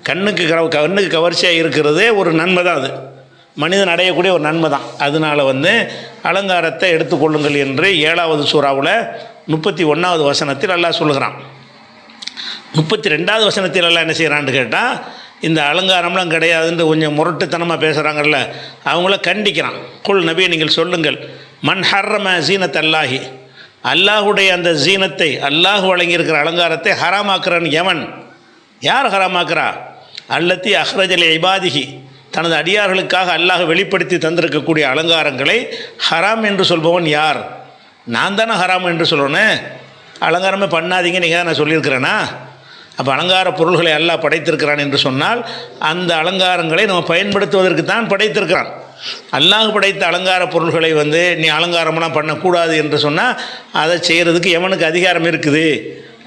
கண்ணுக்கு கவர்ச்சியாக இருக்கிறதே ஒரு நன்மை தான். அது மனிதன் அடையக்கூடிய ஒரு நன்மை தான். அதனால் அலங்காரத்தை எடுத்துக்கொள்ளுங்கள் என்று 7வது சூறாவில் 31வது வசனத்தில் அல்லாஹ் சொல்லுகிறான். 32வது வசனத்தில் எல்லாம் என்ன செய்கிறான்னு கேட்டால், இந்த அலங்காரம்லாம் கிடையாதுன்னு கொஞ்சம் முரட்டுத்தனமாக பேசுகிறாங்கல்ல, அவங்கள கண்டிக்கிறான். குல் நபியை நீங்கள் சொல்லுங்கள், மன் ஹர்ரம ஜீனத் அல்லாஹி, அல்லாஹுடைய அந்த ஜீனத்தை, அல்லாஹ் வழங்கியிருக்கிற அலங்காரத்தை ஹராமாக்குறான் எவன்? யார் ஹராமாக்குறா? அல்லத்தி அஹ்ரஜல் இபாதிஹி, தனது அடியார்களுக்காக அல்லாஹ் வெளிப்படுத்தி தந்திருக்கக்கூடிய அலங்காரங்களை ஹராம் என்று சொல்பவன் யார்? நான் தானே ஹராம் என்று சொல்லணும். அலங்காரமே பண்ணாதீங்க நீங்கள் தான் நான் சொல்லியிருக்கிறேன்னா? அப்போ அலங்கார பொருள்களை அல்லாஹ் படைத்திருக்கிறான் என்று சொன்னால் அந்த அலங்காரங்களை நம்ம பயன்படுத்துவதற்கு தான் படைத்திருக்கிறான். அல்லாஹ் படைத்த அலங்கார பொருள்களை நீ அலங்காரம்லாம் பண்ணக்கூடாது என்று சொன்னால் அதை செய்கிறதுக்கு எவனுக்கு அதிகாரம் இருக்குது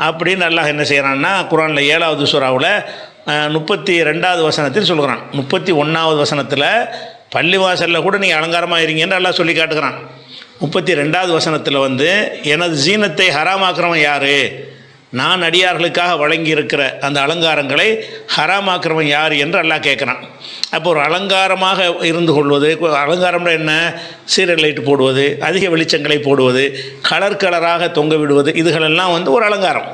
அப்படின்னு அல்லாஹ் என்ன செய்கிறான்னா குர்ஆனில் 7வது சூராவில் 32வது வசனத்தில் சொல்கிறான். 31வது வசனத்தில் பள்ளிவாசலில் கூட நீங்கள் அலங்காரமாக இருங்கன்னு அல்லாஹ் சொல்லி காட்டுகிறான். 32வது வசனத்தில் எனது ஜீனத்தை ஹராமாக்குறவன் யார்? நான் அடியார்களுக்காக வழங்கி இருக்கிற அந்த அலங்காரங்களை ஹராமாக்குறவன் யார் என்று அல்லாஹ் கேட்குறான். அப்போ ஒரு அலங்காரமாக இருந்து கொள்வது, அலங்காரம்னா என்ன? சீரியல் லைட் போடுவது, அதிக வெளிச்சங்களை போடுவது, கலர் கலராக தொங்க விடுவது, இதுகளெல்லாம் ஒரு அலங்காரம்.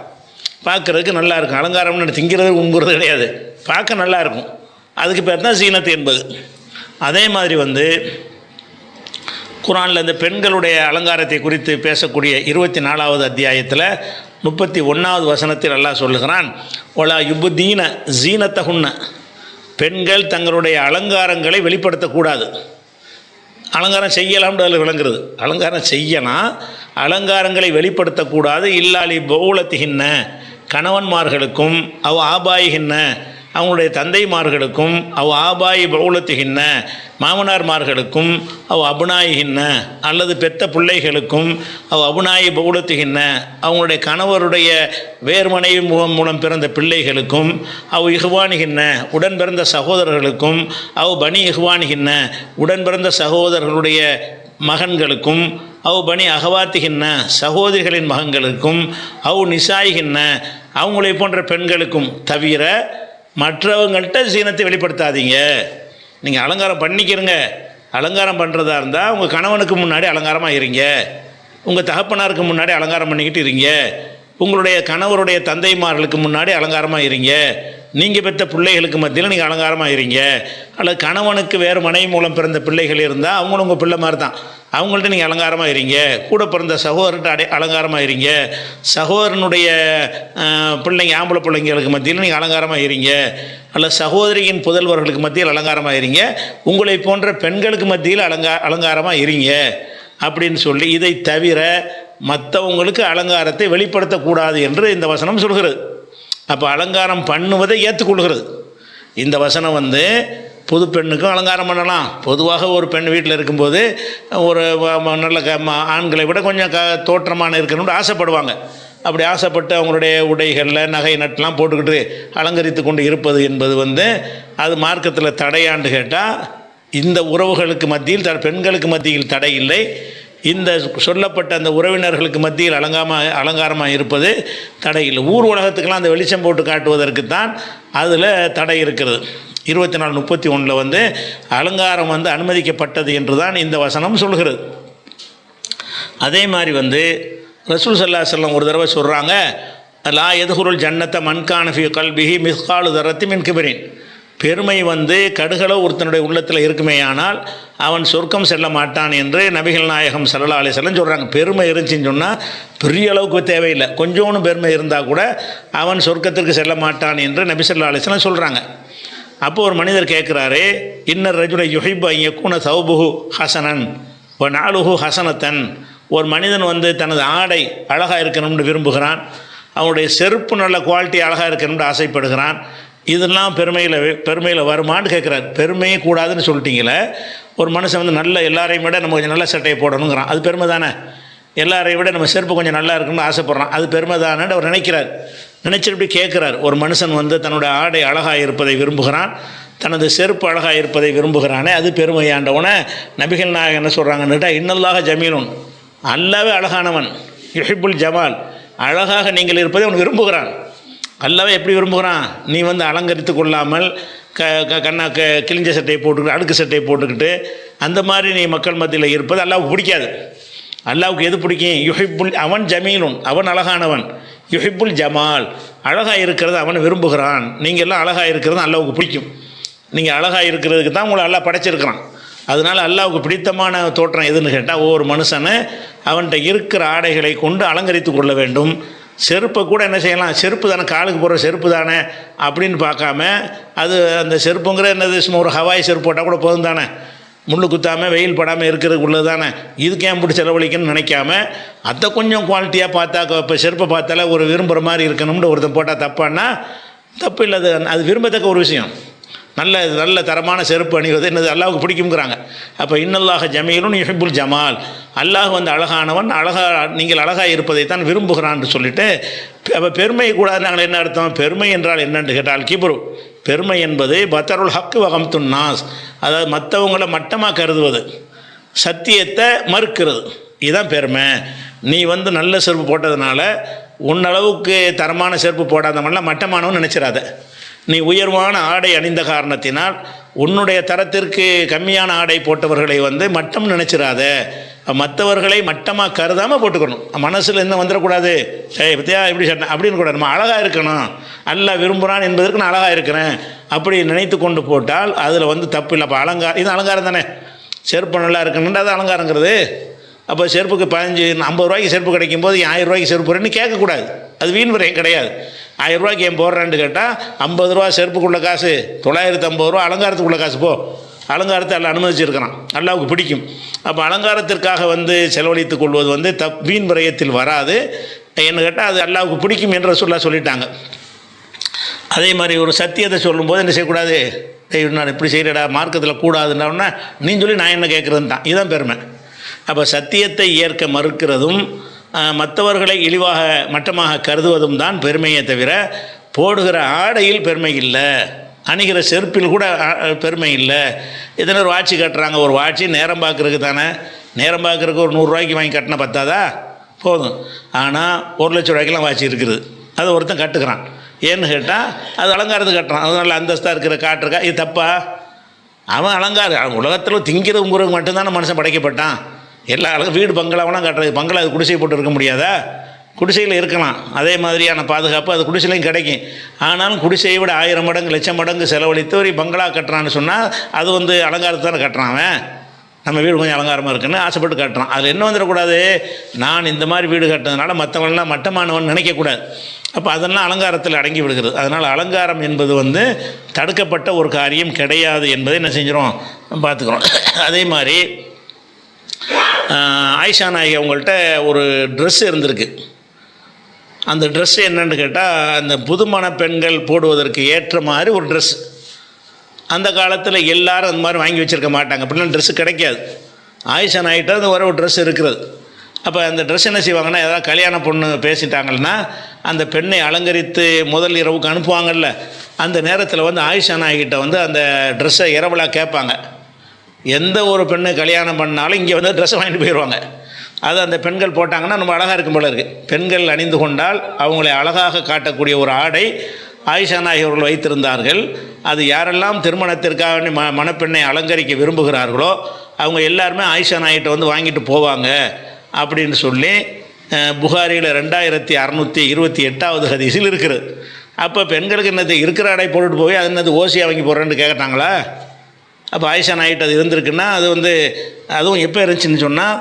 பார்க்குறதுக்கு நல்லா இருக்கும். அலங்காரம்னு திங்கிறது உங்குறது கிடையாது, பார்க்க நல்லா இருக்கும். அதுக்கு பேர் தான் ஜீனத் என்பது. அதே மாதிரி குர்ஆனில் இந்த பெண்களுடைய அலங்காரத்தை குறித்து பேசக்கூடிய 24வது அத்தியாயத்தில் 31வது வசனத்தில் அல்லாஹ் சொல்லுகிறான், ஒலா யுபுதீன ஜீனத்தகுன்ன, பெண்கள் தங்களுடைய அலங்காரங்களை வெளிப்படுத்தக்கூடாது. அலங்காரம் செய்யலாம்னு அதில் விளங்குறது. அலங்காரம் செய்யலாம், அலங்காரங்களை வெளிப்படுத்தக்கூடாது. இல்லாலி பௌலத்திகின்ன, கணவன்மார்களுக்கும் அவ் ஆபாயிகின்ன, அவங்களுடைய தந்தைமார்களுக்கும் அவ் ஆபாயி பௌலத்துகின்ன, மாமனார்மார்களுக்கும் அவ் அபுனாயிகின்ன, அல்லது பெத்த பிள்ளைகளுக்கும் அவ் அபுனாயி பௌலத்துகின்ன, அவங்களுடைய கணவருடைய வேர்மனை மூலம் பிறந்த பிள்ளைகளுக்கும் அவ் இஹ்வானிகின்ன, உடன் பிறந்த சகோதரர்களுக்கும் அவ் பனி இஹ்வானிகின்ன, உடன் பிறந்த சகோதரர்களுடைய மகன்களுக்கும் அவ் பனி அகவாத்துகின்ன, சகோதரிகளின் மகன்களுக்கும் அவ் நிசாயிகின்ன, அவங்களை போன்ற பெண்களுக்கும் தவிர மற்றவங்கள்ட்ட சீனத்தை வெளிப்படுத்தாதீங்க. நீங்கள் அலங்காரம் பண்ணிக்கிறங்க. அலங்காரம் பண்ணுறதா இருந்தால் உங்கள் கணவனுக்கு முன்னாடி அலங்காரமாக இருங்க, உங்கள் தகப்பனாருக்கு முன்னாடி அலங்காரம் பண்ணிக்கிட்டு இருங்க, உங்களுடைய கணவருடைய தந்தைமார்களுக்கு முன்னாடி அலங்காரமாக இருங்க, நீங்கள் பெற்ற பிள்ளைகளுக்கு மத்தியில் நீங்கள் அலங்காரமாக இருங்க. அல்லது கணவனுக்கு வேறு மனைவி மூலம் பிறந்த பிள்ளைகள் இருந்தால் அவங்களும் உங்கள் பிள்ளை மாதிரி தான், அவங்கள்ட்ட நீங்கள் அலங்காரமாக இருங்க. கூட பிறந்த சகோதரர்கிட்ட அலங்காரமாக இருங்க. சகோதரனுடைய பிள்ளைங்க ஆம்பளை பிள்ளைங்களுக்கு மத்தியில் நீங்கள் அலங்காரமாக இருங்க. அல்லது சகோதரியின் புதல்வர்களுக்கு மத்தியில் அலங்காரமாக இருங்க. உங்களை போன்ற பெண்களுக்கு மத்தியில் அலங்காரமாக இருங்க அப்படின்னு சொல்லி, இதை தவிர மற்றவங்களுக்கு அலங்காரத்தை வெளிப்படுத்தக்கூடாது என்று இந்த வசனம் சொல்கிறது. அப்போ அலங்காரம் பண்ணுவதை ஏற்றுக்கொள்கிறது. இந்த வசனம் புது பெண்ணுக்கும் அலங்காரம் பண்ணலாம். பொதுவாக ஒரு பெண் வீட்டில் இருக்கும்போது ஒரு நல்ல ஆண்களை விட கொஞ்சம் தோற்றமான இருக்கணும்னு ஆசைப்படுவாங்க. அப்படி ஆசைப்பட்டு அவங்களுடைய உடைகளில் நகை நட்டெலாம் போட்டுக்கிட்டு அலங்கரித்து கொண்டு இருப்பது என்பது அது மார்க்கத்தில் தடையாண்டு கேட்டால், இந்த உறவுகளுக்கு மத்தியில் பெண்களுக்கு மத்தியில் தடை இல்லை. இந்த சொல்லப்பட்ட அந்த உறவினர்களுக்கு மத்தியில் அலங்காரமாக இருப்பது தடை இல்லை. ஊர் உலகத்துக்கெல்லாம் அந்த வெளிச்சம் போட்டு காட்டுவதற்குத்தான் அதில் தடை இருக்கிறது. 24:31 அலங்காரம் அனுமதிக்கப்பட்டது என்று தான் இந்த வசனம் சொல்கிறது. அதே மாதிரி ரசூல் ஸல்லல்லாஹு அலைஹி வஸல்லம் ஒரு தடவை சொல்கிறாங்க, லா யதுகுருல் ஜன்னத்த மன்கான ஃபீ கல்பிஹி மிஸ்காலு தரத்தி மின் கிபரின், பெருமை கடுகளவு ஒருத்தனுடைய உள்ளத்தில் இருக்குமேயானால் அவன் சொர்க்கம் செல்ல மாட்டான் என்று நபிகள் நாயகம் ஸல்லல்லாஹு அலைஹி வஸல்லம் சொல்கிறாங்க. பெருமை இருந்துச்சின்னு சொன்னால் பெரிய அளவுக்கு தேவையில்லை, கொஞ்சோன்னு பெருமை இருந்தால் கூட அவன் சொர்க்கத்திற்கு செல்ல மாட்டான் என்று நபி ஸல்லல்லாஹு அலைஹி வஸல்லம் சொல்கிறாங்க. அப்போ ஒரு மனிதர் கேட்குறாரு, இன்னர் ரஜுல யுஹிப்பு ஐ யக்கூன சௌபுஹு ஹசனன் வ நாலுஹு ஹசனத்தன், ஒரு மனிதன் தனது ஆடை அழகாக இருக்கணும்னு விரும்புகிறான், அவனுடைய செருப்பு நல்ல குவாலிட்டி அழகாக இருக்கணும்னு ஆசைப்படுகிறான். இதெல்லாம் பெருமையில் வருமானு கேட்குறாரு. பெருமையே கூடாதுன்னு சொல்லிட்டீங்களே, ஒரு மனுஷன் நல்ல எல்லாரையும் விட நம்ம கொஞ்சம் நல்ல சட்டையை போடணுங்கிறான், அது பெருமை தானே? எல்லாரையும் விட நம்ம செருப்பு கொஞ்சம் நல்லா இருக்குன்னு ஆசைப்பட்றான், அது பெருமை தானேன்னு அவர் நினைக்கிறார். நினச்சிட்டு கேட்குறார், ஒரு மனுஷன் தன்னுடைய ஆடை அழகாக இருப்பதை விரும்புகிறான், தனது செருப்பு அழகாக இருப்பதை விரும்புகிறானே, அது பெருமையாண்டவனே நபிகள் நாயகம் என்ன சொல்கிறாங்கன்னுட்டா, இன்னல்லாஹ ஜமீலுன், அல்லாவே அழகானவன், யுஹிப்புல் ஜமால், அழகாக நீங்கள் இருப்பதை அவன் விரும்புகிறான். அல்லாவே எப்படி விரும்புகிறான்? நீ அலங்கரித்து கொள்ளாமல் கிழிஞ்ச சட்டையை போட்டுக்கிட்டு அழுக்கு சட்டையை போட்டுக்கிட்டு அந்த மாதிரி நீ மக்கள் மத்தியில் இருப்பது அல்லாவுக்கு பிடிக்காது. அல்லாவுக்கு எது பிடிக்கும்? யுஹிப்புல், அவன் ஜமீலுன், அவன் அழகானவன், யுஹிப்புல் ஜமால், அழகாக இருக்கிறது அவன் விரும்புகிறான். நீங்கள் எல்லாம் அழகாக இருக்கிறது அல்லாவுக்கு பிடிக்கும். நீங்கள் அழகாக இருக்கிறதுக்கு தான் உங்களை அல்லாஹ் படைச்சிருக்கிறான். அதனால் அல்லாவுக்கு பிடித்தமான தோற்றம் எதுன்னு கேட்டால், ஒவ்வொரு மனுஷனை அவன்கிட்ட இருக்கிற ஆடைகளை கொண்டு அலங்கரித்து கொள்ள வேண்டும். செருப்பை கூட என்ன செய்யலாம், செருப்பு தானே, காலுக்கு போடுற செருப்பு தானே அப்படின்னு பார்க்காம, அது அந்த செருப்புங்கிற என்னது, சும்மா ஒரு ஹவாய் செருப்பு போட்டால் கூட போதும் தானே, முள்ளு குத்தாமல் வெயில் படாமல் இருக்கிறதுக்கு உள்ளது தானே, இதுக்கு ஏன் பிடிச்சி செலவழிக்கணும்னு நினைக்காம அதை கொஞ்சம் குவாலிட்டியாக பார்த்தா, இப்போ செருப்பை பார்த்தால ஒரு விரும்புகிற மாதிரி இருக்கணும்னு ஒருத்தன் போட்டால் தப்பான்னா தப்பு இல்லை, அது விரும்பத்தக்க ஒரு விஷயம். நல்ல தரமான செருப்பு அணிவது என்னது அல்லாஹ்வுக்கு பிடிக்குங்கிறாங்க. அப்போ இன்னல்லாஹ ஜமீலுன் யுஹிப்புல் ஜமால், அல்லாஹ் வந்து அழகானவன், நீங்கள் அழகாக இருப்பதைத்தான் விரும்புகிறான்னு சொல்லிட்டு, அப்போ பெருமை கூடாது. நாங்கள் என்ன அர்த்தம், பெருமை என்றால் என்னென்று கேட்டால் கிபுரு, பெருமை என்பது பத்தருல் ஹக்கு வகம்துன் நாஸ், அதாவது மற்றவங்கள மட்டமாக கருதுவது, சத்தியத்தை மறுக்கிறது, இதுதான் பெருமை. நீ வந்து நல்ல செருப்பு போட்டதுனால உன்னளவுக்கு தரமான செருப்பு போடாதவன்லாம் மட்டமானவன் நினச்சிடாத. நீ உயர்வான ஆடை அணிந்த காரணத்தினால் உன்னுடைய தரத்திற்கு கம்மியான ஆடை போட்டவர்களை வந்து மட்டம் நினச்சிடாத. மற்றவர்களை மட்டமாக கருதாமல் போட்டுக்கணும். மனசில் என்ன வந்துடக்கூடாது, பத்தியா இப்படி சொன்னேன் அப்படின்னு கூட, நம்ம அழகாக இருக்கணும், அல்லாஹ் விரும்புகிறான் என்பதற்கு நான் அழகாக இருக்கிறேன் அப்படி நினைத்து கொண்டு போட்டால் அதில் வந்து தப்பு இல்லை. அப்போ அலங்காரம், இது அலங்காரம் தானே, செருப்பு நல்லா இருக்கணுன்றது அது அலங்காரங்கிறது. அப்போ செருப்புக்கு 50 ரூபாய்க்கு செருப்பு கிடைக்கும் போது 1000 ரூபாய்க்கு செருப்பு போடுறேன்னு கேட்கக்கூடாது, அது வீண் விரயம் கிடையாது. 1000 ரூபாய்க்கு ஏன் போடுறேன்னு கேட்டால் 50 ரூபா செருப்புக்குள்ள காசு, 950 ரூபா அலங்காரத்துக்குள்ள காசு. போ, அலங்காரத்தை எல்லாம் அனுமதிச்சிருக்கிறான், அல்லாஹ்வுக்கு பிடிக்கும். அப்போ அலங்காரத்திற்காக வந்து செலவழித்துக் கொள்வது வந்து வீண் விரயத்தில் வராது. என்ன கேட்டால் அது அல்லாஹ்வுக்கு பிடிக்கும் என்று ரசூலுல்லாஹ் சொல்லிட்டாங்க. அதே மாதிரி ஒரு சத்தியத்தை சொல்லும்போது என்ன செய்யக்கூடாது, நான் இப்படி செய்கிறடா மார்க்கத்தில் கூடாதுன்னா நீ சொல்லி நான் என்ன கேட்குறதுன்னு தான், இதுதான் பெருமை. அப்போ சத்தியத்தை ஏற்க மறுக்கிறதும் மற்றவர்களை இழிவாக மட்டமாக கருதுவதும் தான் பெருமையை தவிர போடுகிற ஆடையில் பெருமை இல்லை, அணிகிற செருப்பில் கூட பெருமை இல்லை. இதனை ஒரு வாட்சி கட்டுறாங்க, ஒரு வாட்சி நேரம் பார்க்குறதுக்கு தானே, நேரம் பார்க்குறதுக்கு ஒரு 100 ரூபாய்க்கு வாங்கி கட்டினா பத்தாதா, போதும். ஆனால் 1 லட்சம் ரூபாய்க்கெலாம் வாட்சி இருக்குது, அதை ஒருத்தன் கட்டுக்கிறான். ஏன்னு கேட்டால் அது அலங்காரத்துக்கு கட்டுறான், அதனால் அந்தஸ்தாக இருக்கிற காட்டுறக்கா, இது தப்பா? அவன் அலங்காரம், உலகத்தில் திங்கிறதுங்கிறது மட்டும்தானே மனுஷன் படைக்கப்பட்டான். எல்லா வீடு பங்களாவெல்லாம் கட்டுறது, பங்களா அது குடிசை போட்டு இருக்க முடியாதா, குடிசையில் இருக்கலாம், அதே மாதிரியான பாதுகாப்பு அது குடிசையிலையும் கிடைக்கும். ஆனாலும் குடிசையை விட 1000 மடங்கு 1,00,000 மடங்கு செலவழித்து ஒரு பங்களா கட்டுறான்னு சொன்னால் அது வந்து அலங்காரத்தை தானே கட்டுறான். அவன் நம்ம வீடு கொஞ்சம் அலங்காரமாக இருக்குன்னு ஆசைப்பட்டு கட்டுறான். அதில் என்ன வந்துடக்கூடாது, நான் இந்த மாதிரி வீடு கட்டுறதுனால மற்றவங்களாம் மட்டமானவன் நினைக்கக்கூடாது. அப்போ அதெல்லாம் அலங்காரத்தில் அடங்கி விடுகிறது. அதனால் அலங்காரம் என்பது வந்து தடுக்கப்பட்ட ஒரு காரியம் கிடையாது என்பதை என்ன செஞ்சிடும் பார்த்துக்கிறோம். அதே மாதிரி ஆயிஷா நாயகி அவங்கள்ட்ட ஒரு ட்ரெஸ் இருந்திருக்கு. அந்த ட்ரெஸ்ஸு என்னென்னு கேட்டால், அந்த புதுமண பெண்கள் போடுவதற்கு ஏற்ற மாதிரி ஒரு ட்ரெஸ். அந்த காலத்தில் எல்லோரும் அந்த மாதிரி வாங்கி வச்சுருக்க மாட்டாங்க, அப்படிலாம் ட்ரெஸ்ஸு கிடைக்காது. ஆயிஷா நாய்கிட்ட அது ஒரு ட்ரெஸ் இருக்கிறது. அப்போ அந்த ட்ரெஸ் என்ன செய்வாங்கன்னா, ஏதாவது கல்யாண பொண்ணு பேசிட்டாங்கன்னா அந்த பெண்ணை அலங்கரித்து முதல் இரவுக்கு அனுப்புவாங்கள்ல, அந்த நேரத்தில் வந்து ஆயிஷா நாய்கிட்ட வந்து அந்த ட்ரெஸ்ஸை இரவலாக கேட்பாங்க. எந்த ஒரு பெண்ணை கல்யாணம் பண்ணாலும் இங்கே வந்து ட்ரெஸ்ஸை வாங்கிட்டு போயிடுவாங்க. அது அந்த பெண்கள் போட்டாங்கன்னா நம்ம அழகாக இருக்கும் போல இருக்குது. பெண்கள் அணிந்து கொண்டால் அவங்களை அழகாக காட்டக்கூடிய ஒரு ஆடை ஆயிஷா நாயகி அவர்கள் வைத்திருந்தார்கள். அது யாரெல்லாம் திருமணத்திற்காக மணப்பெண்ணை அலங்கரிக்க விரும்புகிறார்களோ அவங்க எல்லாருமே ஆயிஷா நாயகிட்ட வந்து வாங்கிட்டு போவாங்க அப்படின்னு சொல்லி புகாரியில் 2628வது ஹதீஸில் இருக்குது. அப்போ பெண்களுக்கு என்னது இருக்கிற ஆடை போட்டுட்டு போய் அது என்னது ஓசியாக வாங்கி போடுறேன்னு கேட்டாங்களா? அப்போ ஆயிஷா நாயிட்டு அது இருந்திருக்குன்னா அது வந்து அதுவும் எப்போ இருந்துச்சுன்னு சொன்னால்,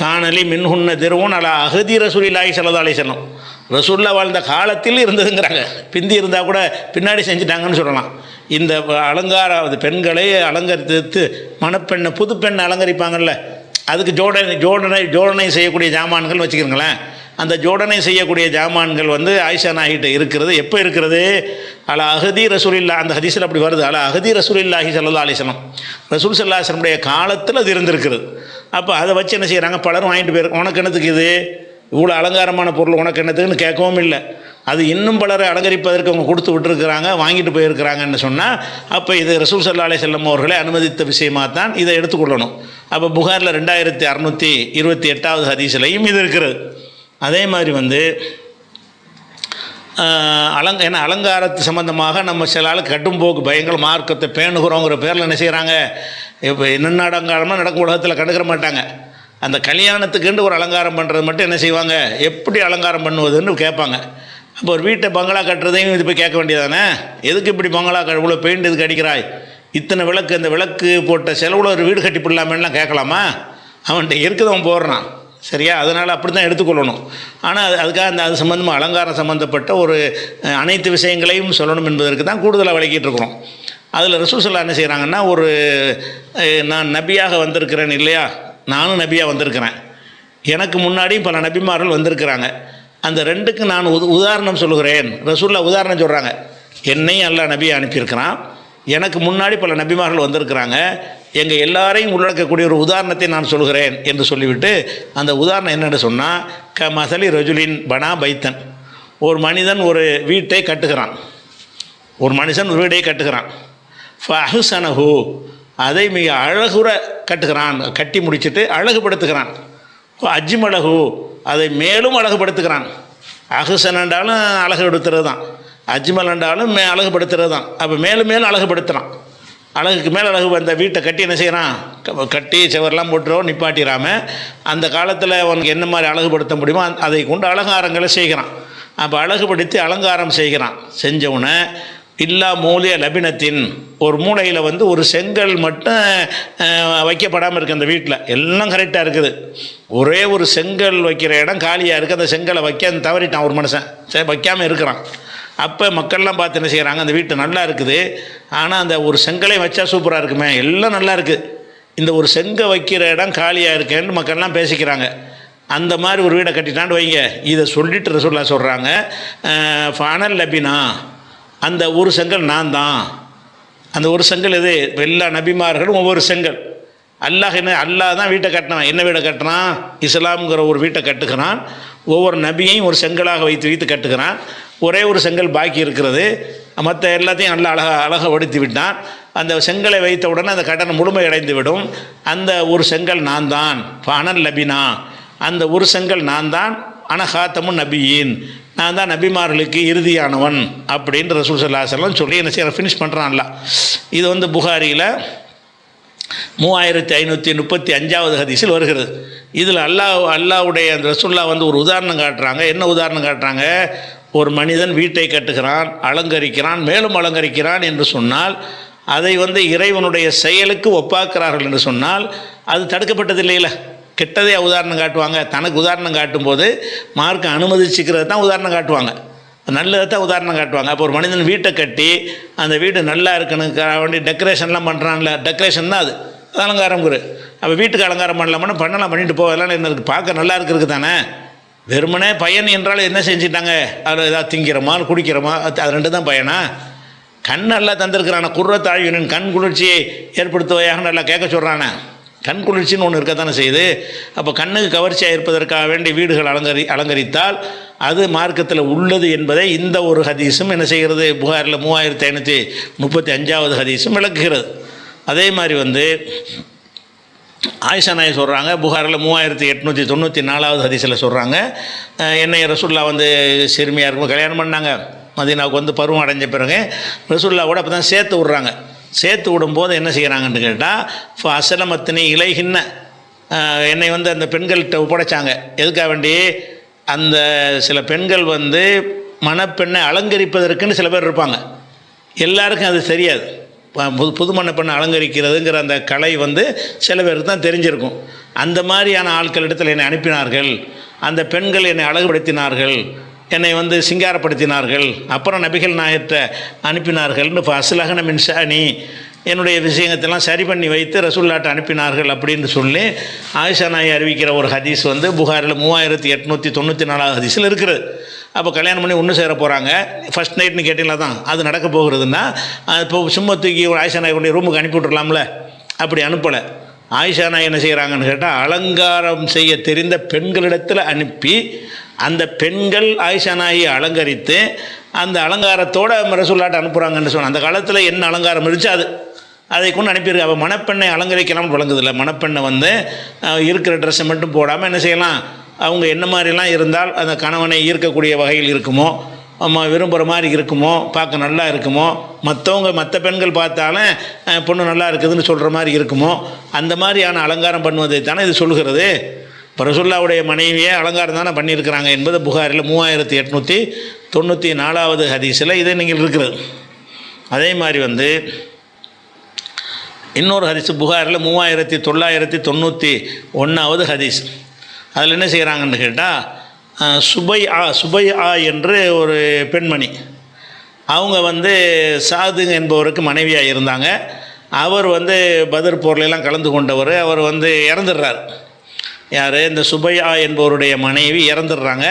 காணலி மின்ஹுன்ன திருவும் அலா அஹதி ரசூலில்லாஹி ஸல்லல்லாஹு அலைஹி வஸல்லம், ரசூல்லா வாழ்ந்த காலத்தில் இருந்ததுங்கிறாங்க. பிந்தி இருந்தால் கூட பின்னாடி செஞ்சுட்டாங்கன்னு சொல்லலாம். இந்த அலங்கார பெண்களை அலங்கரித்து மணப்பெண்ணை புது பெண்ணை அலங்கரிப்பாங்கள்ல, அதுக்கு ஜோடனை செய்யக்கூடிய ஜாமான்கள் வச்சுக்கிறங்களேன். அந்த ஜோடனை செய்யக்கூடிய ஜாமான்கள் வந்து ஆயிஷா நாயிட்ட இருக்கிறது. எப்போ இருக்கிறது? அலா அஹதி ரசூலில்லா, அந்த ஹதீஸில் அப்படி வருது, அலா அஹதி ரசூலில்லாஹி ஸல்லல்லாஹு அலைஹி வஸல்லம், ரசூல் ஸல்லல்லாஹு அலைஹி வஸல்லம் காலத்தில் அது இருந்திருக்கிறது. அப்போ அதை வச்சு என்ன செய்கிறாங்க, பலரும் வாங்கிட்டு போயிருக்கோம். உனக்கு என்னத்துக்கு இது, இவ்வளோ அலங்காரமான பொருள் உனக்கு என்னத்துக்குன்னு கேட்கவும் இல்லை. அது இன்னும் பலரை அலங்கரிப்பதற்கு அவங்க கொடுத்து விட்டுருக்குறாங்க, வாங்கிட்டு போயிருக்கிறாங்கன்னு சொன்னால் அப்போ இது ரசூல் ஸல்லல்லாஹு அலைஹி வஸல்லம் அவர்களை அனுமதித்த விஷயமாக தான் இதை எடுத்துக்கொள்ளணும். அப்போ புகாரில் 2628வது ஹதீஸ்லையும் இது இருக்கிறது. அதே மாதிரி வந்து ஏன்னா அலங்காரத்து சம்மந்தமாக நம்ம சில ஆளுக்கு கட்டும்போக்கு பயங்கர மார்க்கத்தை பேணுகிறோங்கிற பேரில் என்ன செய்கிறாங்க, இப்போ என்னென்ன அலங்காரமாக நடக்கும் உலகத்தில் கண்டுக்கிற மாட்டாங்க. அந்த கல்யாணத்துக்குண்டு ஒரு அலங்காரம் பண்ணுறது மட்டும் என்ன செய்வாங்க, எப்படி அலங்காரம் பண்ணுவதுன்னு கேட்பாங்க. அப்போ ஒரு வீட்டை பங்களா கட்டுறதையும் இது போய் கேட்க வேண்டியதானே, எதுக்கு இப்படி பங்களா இவ்வளோ பெயிண்ட் இதுக்கு அடிக்கிறாய், இத்தனை விளக்கு, அந்த விளக்கு போட்ட செலவில் ஒரு வீடு கட்டி போடலாமேலாம் கேட்கலாமா? அவன்கிட்ட இருக்கிறவன் போடுறான், சரியா? அதனால் அப்படி தான் எடுத்துக்கொள்ளணும். ஆனால் அதுக்காக அது சம்மந்தமாக அலங்காரம் சம்மந்தப்பட்ட ஒரு அனைத்து விஷயங்களையும் சொல்லணும் என்பதற்கு தான் கூடுதலாக விளக்கிட்டு இருக்கிறோம். அதில் ரசூல் ஸல்லல்லாஹு என்ன செய்கிறாங்கன்னா, நான் நபியாக வந்திருக்கிறேன் இல்லையா, நானும் நபியாக வந்திருக்கிறேன், எனக்கு முன்னாடியும் பல நபிமார்கள் வந்திருக்கிறாங்க. அந்த ரெண்டுக்கு நான் உதாரணம் சொல்லுகிறேன். ரசூலுல்லாஹ் உதாரணம் சொல்கிறாங்க. என்னையும் அல்லாஹ் நபியை அனுப்பியிருக்கிறான், எனக்கு முன்னாடி பல நபிமார்கள் வந்திருக்கிறாங்க, எங்கள் எல்லாரையும் உள்ளடக்கக்கூடிய ஒரு உதாரணத்தை நான் சொல்கிறேன் என்று சொல்லிவிட்டு, அந்த உதாரணம் என்னென்னு சொன்னால், மசலி ரஜுலின் பனா பைத்தன், ஒரு மனிதன் ஒரு வீட்டை கட்டுகிறான். ஒரு மனுஷன் ஒரு வீட்டை கட்டுகிறான். ஃபஹுசனஹு, அதை மிக அழகுற கட்டுகிறான், கட்டி முடிச்சுட்டு அழகுபடுத்துகிறான். அஜ்மலஹு, அதை மேலும் அழகுபடுத்துகிறான். அஹுசன் என்றாலும் அழகுபடுத்துறது தான், அஜ்மல் என்றாலும் அழகுபடுத்துறது தான். அப்போ மேலும் மேலும் அழகுபடுத்துகிறான். அழகுக்கு மேலே அழகு. அந்த வீட்டை கட்டி என்ன செய்கிறான், கட்டி செவரெல்லாம் போட்டுறோ நிப்பாட்டிடாமல் அந்த காலத்தில் அவனுக்கு என்ன மாதிரி அழகுபடுத்த முடியுமோ அதை கொண்டு அலங்காரங்களை செய்கிறான். அப்போ அழகுபடுத்தி அலங்காரம் செய்கிறான். செஞ்சவுடனே இல்லா மூலிய லபினத்தின், ஒரு மூலையில் ஒரு செங்கல் மட்டும் வைக்கப்படாமல் இருக்குது. அந்த வீட்டில் எல்லாம் கரெக்டாக இருக்குது, ஒரே ஒரு செங்கல் வைக்கிற இடம் காலியாக இருக்குது. அந்த செங்கலை வைக்க தவறிட்டான் ஒரு மனுஷன், சரி வைக்காமல் இருக்கிறான். அப்போ மக்கள்லாம் பார்த்து என்ன செய்கிறாங்க, அந்த வீட்டு நல்லா இருக்குது, ஆனால் அந்த ஒரு செங்கலை வச்சா சூப்பராக இருக்குமே, எல்லாம் நல்லா இருக்குது, இந்த ஒரு செங்கை வைக்கிற இடம் காலியாக இருக்கேன்னு மக்கள்லாம் பேசிக்கிறாங்க. அந்த மாதிரி ஒரு வீடை கட்டிட்டான்னு வைங்க. இதை சொல்லிட்டு ரசூலுல்லாஹ் சொல்கிறாங்க, ஃபனல் லபினா, அந்த ஒரு செங்கல் நான் தான். அந்த ஒரு செங்கல் எது? எல்லா நபிமார்களும் ஒவ்வொரு செங்கல். அல்லாஹ் தான் வீட்டை கட்டினான். என்ன வீடை கட்டினான்? இஸ்லாம்ங்கிற ஒரு வீட்டை கட்டுகிறான். ஒவ்வொரு நபியையும் ஒரு செங்கலாக வைத்து கட்டுகிறான். ஒரே ஒரு செங்கல் பாக்கி இருக்கிறது, மற்ற எல்லாத்தையும் நல்லா அழகப்படுத்தி விட்டான். அந்த செங்கலை வைத்த உடனே அந்த கட்டணம் முழுமையடைந்து விடும். அந்த ஒரு செங்கல் நான் தான். ஃபனல் லபினா, அந்த ஒரு செங்கல் நான் தான். அனஹாத்தமுன் நபியின், நான் தான் நபிமார்களுக்கு இறுதியானவன் அப்படின்னு ரசூல் ஸல்லல்லாஹு அலைஹி வஸல்லம் சொல்லி என்ன செய்ய ஃபினிஷ் பண்ணுறான்ல. இது புகாரியில் 3535வது ஹதீஸில் வருகிறது. இதில் அல்லாஹ்வுடைய அந்த ரசூலுல்லாஹ் ஒரு உதாரணம் காட்டுறாங்க. என்ன உதாரணம் காட்டுறாங்க? ஒரு மனிதன் வீட்டை கட்டுகிறான், அலங்கரிக்கிறான், மேலும் அலங்கரிக்கிறான் என்று சொன்னால், அதை இறைவனுடைய செயலுக்கு ஒப்பாக்குறார்கள் என்று சொன்னால் அது தடுக்கப்பட்டது இல்லையில. கெட்டதே உதாரணம் காட்டுவாங்க. தனக்கு உதாரணம் காட்டும்போது மார்க்க அனுமதிச்சுக்கிறது தான் உதாரணம் காட்டுவாங்க, நல்லதை தான் உதாரணம் காட்டுவாங்க. அப்போ ஒரு மனிதன் வீட்டை கட்டி அந்த வீடு நல்லா இருக்கணுக்காக வேண்டி டெக்கரேஷன்லாம் பண்ணுறான்ல, டெக்கரேஷன் தான் அது அலங்காரம் குரு. அப்போ வீட்டுக்கு அலங்காரம் பண்ணலாம்னா பண்ணலாம், பண்ணிட்டு போகலாம். என்ன இருக்குது, பார்க்க நல்லா இருக்கிறதுக்கு தானே. வெறுமனே பயன் என்றால் என்ன செஞ்சிட்டாங்க, அதில் ஏதாவது திங்கிறோமா குடிக்கிறோமா, அது ரெண்டு தான் பயனா? கண் நல்லா தந்திருக்கிறான, குர்ரத்தாழ்வினின் கண் குளிர்ச்சியை ஏற்படுத்துவையாக நல்லா கேட்க சொல்கிறானே. கண் குளிர்ச்சின்னு ஒன்று இருக்கத்தானே செய்யுது. அப்போ கண்ணுக்கு கவர்ச்சியாக இருப்பதற்காக வேண்டி வீடுகள் அலங்கரித்தால் அது மார்க்கத்தில் உள்ளது என்பதை இந்த ஒரு ஹதீஸும் என்ன செய்கிறது, புகாரில் 3535வது ஹதீஸும் விளக்குகிறது. அதே மாதிரி ஆயிஷா நாய் சொல்கிறாங்க, புகாரில் 3894வது ஹதீஸில் சொல்கிறாங்க, என்னை ரசூலுல்லாஹ் சிறுமியாக இருக்கும்போது கல்யாணம் பண்ணாங்க. மதீனாவுக்கு பருவம் அடைஞ்ச பிறகு ரசூலுல்லாஹ் கூட அப்போ தான் சேர்த்து விட்றாங்க. சேர்த்து விடும்போது என்ன செய்கிறாங்கன்னு கேட்டால், அசலமத்தினி இலைகின்ன, என்னை அந்த பெண்கள்கிட்ட ஒப்படைச்சாங்க. எதுக்காக வேண்டி, அந்த சில பெண்கள் மணப்பெண்ணை அலங்கரிப்பதற்குன்னு சில பேர் இருப்பாங்க. எல்லாருக்கும் அது தெரியாது. புது மணப்பெண்ணை அலங்கரிக்கிறதுங்கிற அந்த கலை சில பேருக்கு தான் தெரிஞ்சிருக்கும். அந்த மாதிரியான ஆட்களிடத்தில் என்னை அனுப்பினார்கள். அந்த பெண்கள் என்னை அழகுபடுத்தினார்கள், என்னை சிங்காரப்படுத்தினார்கள். அப்புறம் நபிகள் நாயகத்தை அனுப்பினார்கள்னு அஸ்லஹன மின் ஷஅனி, என்னுடைய விஷயத்தெல்லாம் சரி பண்ணி வைத்து ரசூலுல்லாஹ்ட்ட அனுப்பினார்கள் அப்படின்னு சொல்லி ஆயிஷா நாய் அறிவிக்கிற ஒரு ஹதீஸ் புகாரில் 3894வது ஹதீஸில் இருக்கிறது. அப்போ கல்யாணம் பண்ணி ஒன்று சேர போகிறாங்க. ஃபஸ்ட் நைட்னு கேட்டீங்களா தான் அது நடக்க போகிறதுன்னா, இப்போ சும்மா தூக்கி ஒரு ஆயிஷா நாய் கொண்டு ரூமுக்கு அனுப்பி விட்றலாம்ல, அப்படி அனுப்பலை. ஆயிஷா நாய் என்ன செய்கிறாங்கன்னு கேட்டால், அலங்காரம் செய்ய தெரிந்த பெண்களிடத்தில் அனுப்பி அந்த பெண்கள் ஆயிஷா நாயை அலங்கரித்து அந்த அலங்காரத்தோடு ரசூலுல்லாஹ்ட்ட அனுப்புகிறாங்கன்னு சொன்னால், அந்த காலத்தில் என்ன அலங்காரம் இருந்துச்சு அதை கொண்டு அனுப்பியிருக்கு. அவள் மணப்பெண்ணை அலங்கரிக்கலாம்னு வழங்குதில்லை. மணப்பெண்ணை இருக்கிற ட்ரெஸ்ஸை மட்டும் போடாமல் என்ன செய்யலாம், அவங்க என்ன மாதிரிலாம் இருந்தால் அந்த கணவனை ஈர்க்கக்கூடிய வகையில் இருக்குமோ, விரும்புகிற மாதிரி இருக்குமோ, பார்க்க நல்லா இருக்குமோ, மற்ற பெண்கள் பார்த்தாலும் பொண்ணு நல்லா இருக்குதுன்னு சொல்கிற மாதிரி இருக்குமோ, அந்த மாதிரியான அலங்காரம் பண்ணுவதை தானே இது சொல்கிறது. இப்போ ரசூலுல்லாஹ்வுடைய மனைவியே அலங்காரம் தானே பண்ணியிருக்கிறாங்க என்பது புகாரில் 3894வது ஹதீஸில் இது நீங்கள் இருக்கிறது. அதே மாதிரி இன்னொரு ஹதீஸ் புகாரில் 3991வது ஹதீஸ். அதில் என்ன செய்கிறாங்கன்னு கேட்டால் சுபைஆ என்று ஒரு பெண்மணி, அவங்க வந்து சாது என்பவருக்கு மனைவியாக இருந்தாங்க. அவர் வந்து பத்ர் போர்லாம் கலந்து கொண்டவர். அவர் வந்து இறந்துடுறார். யார்? இந்த சுபையா என்பவருடைய மனைவி இறந்துடுறாங்க.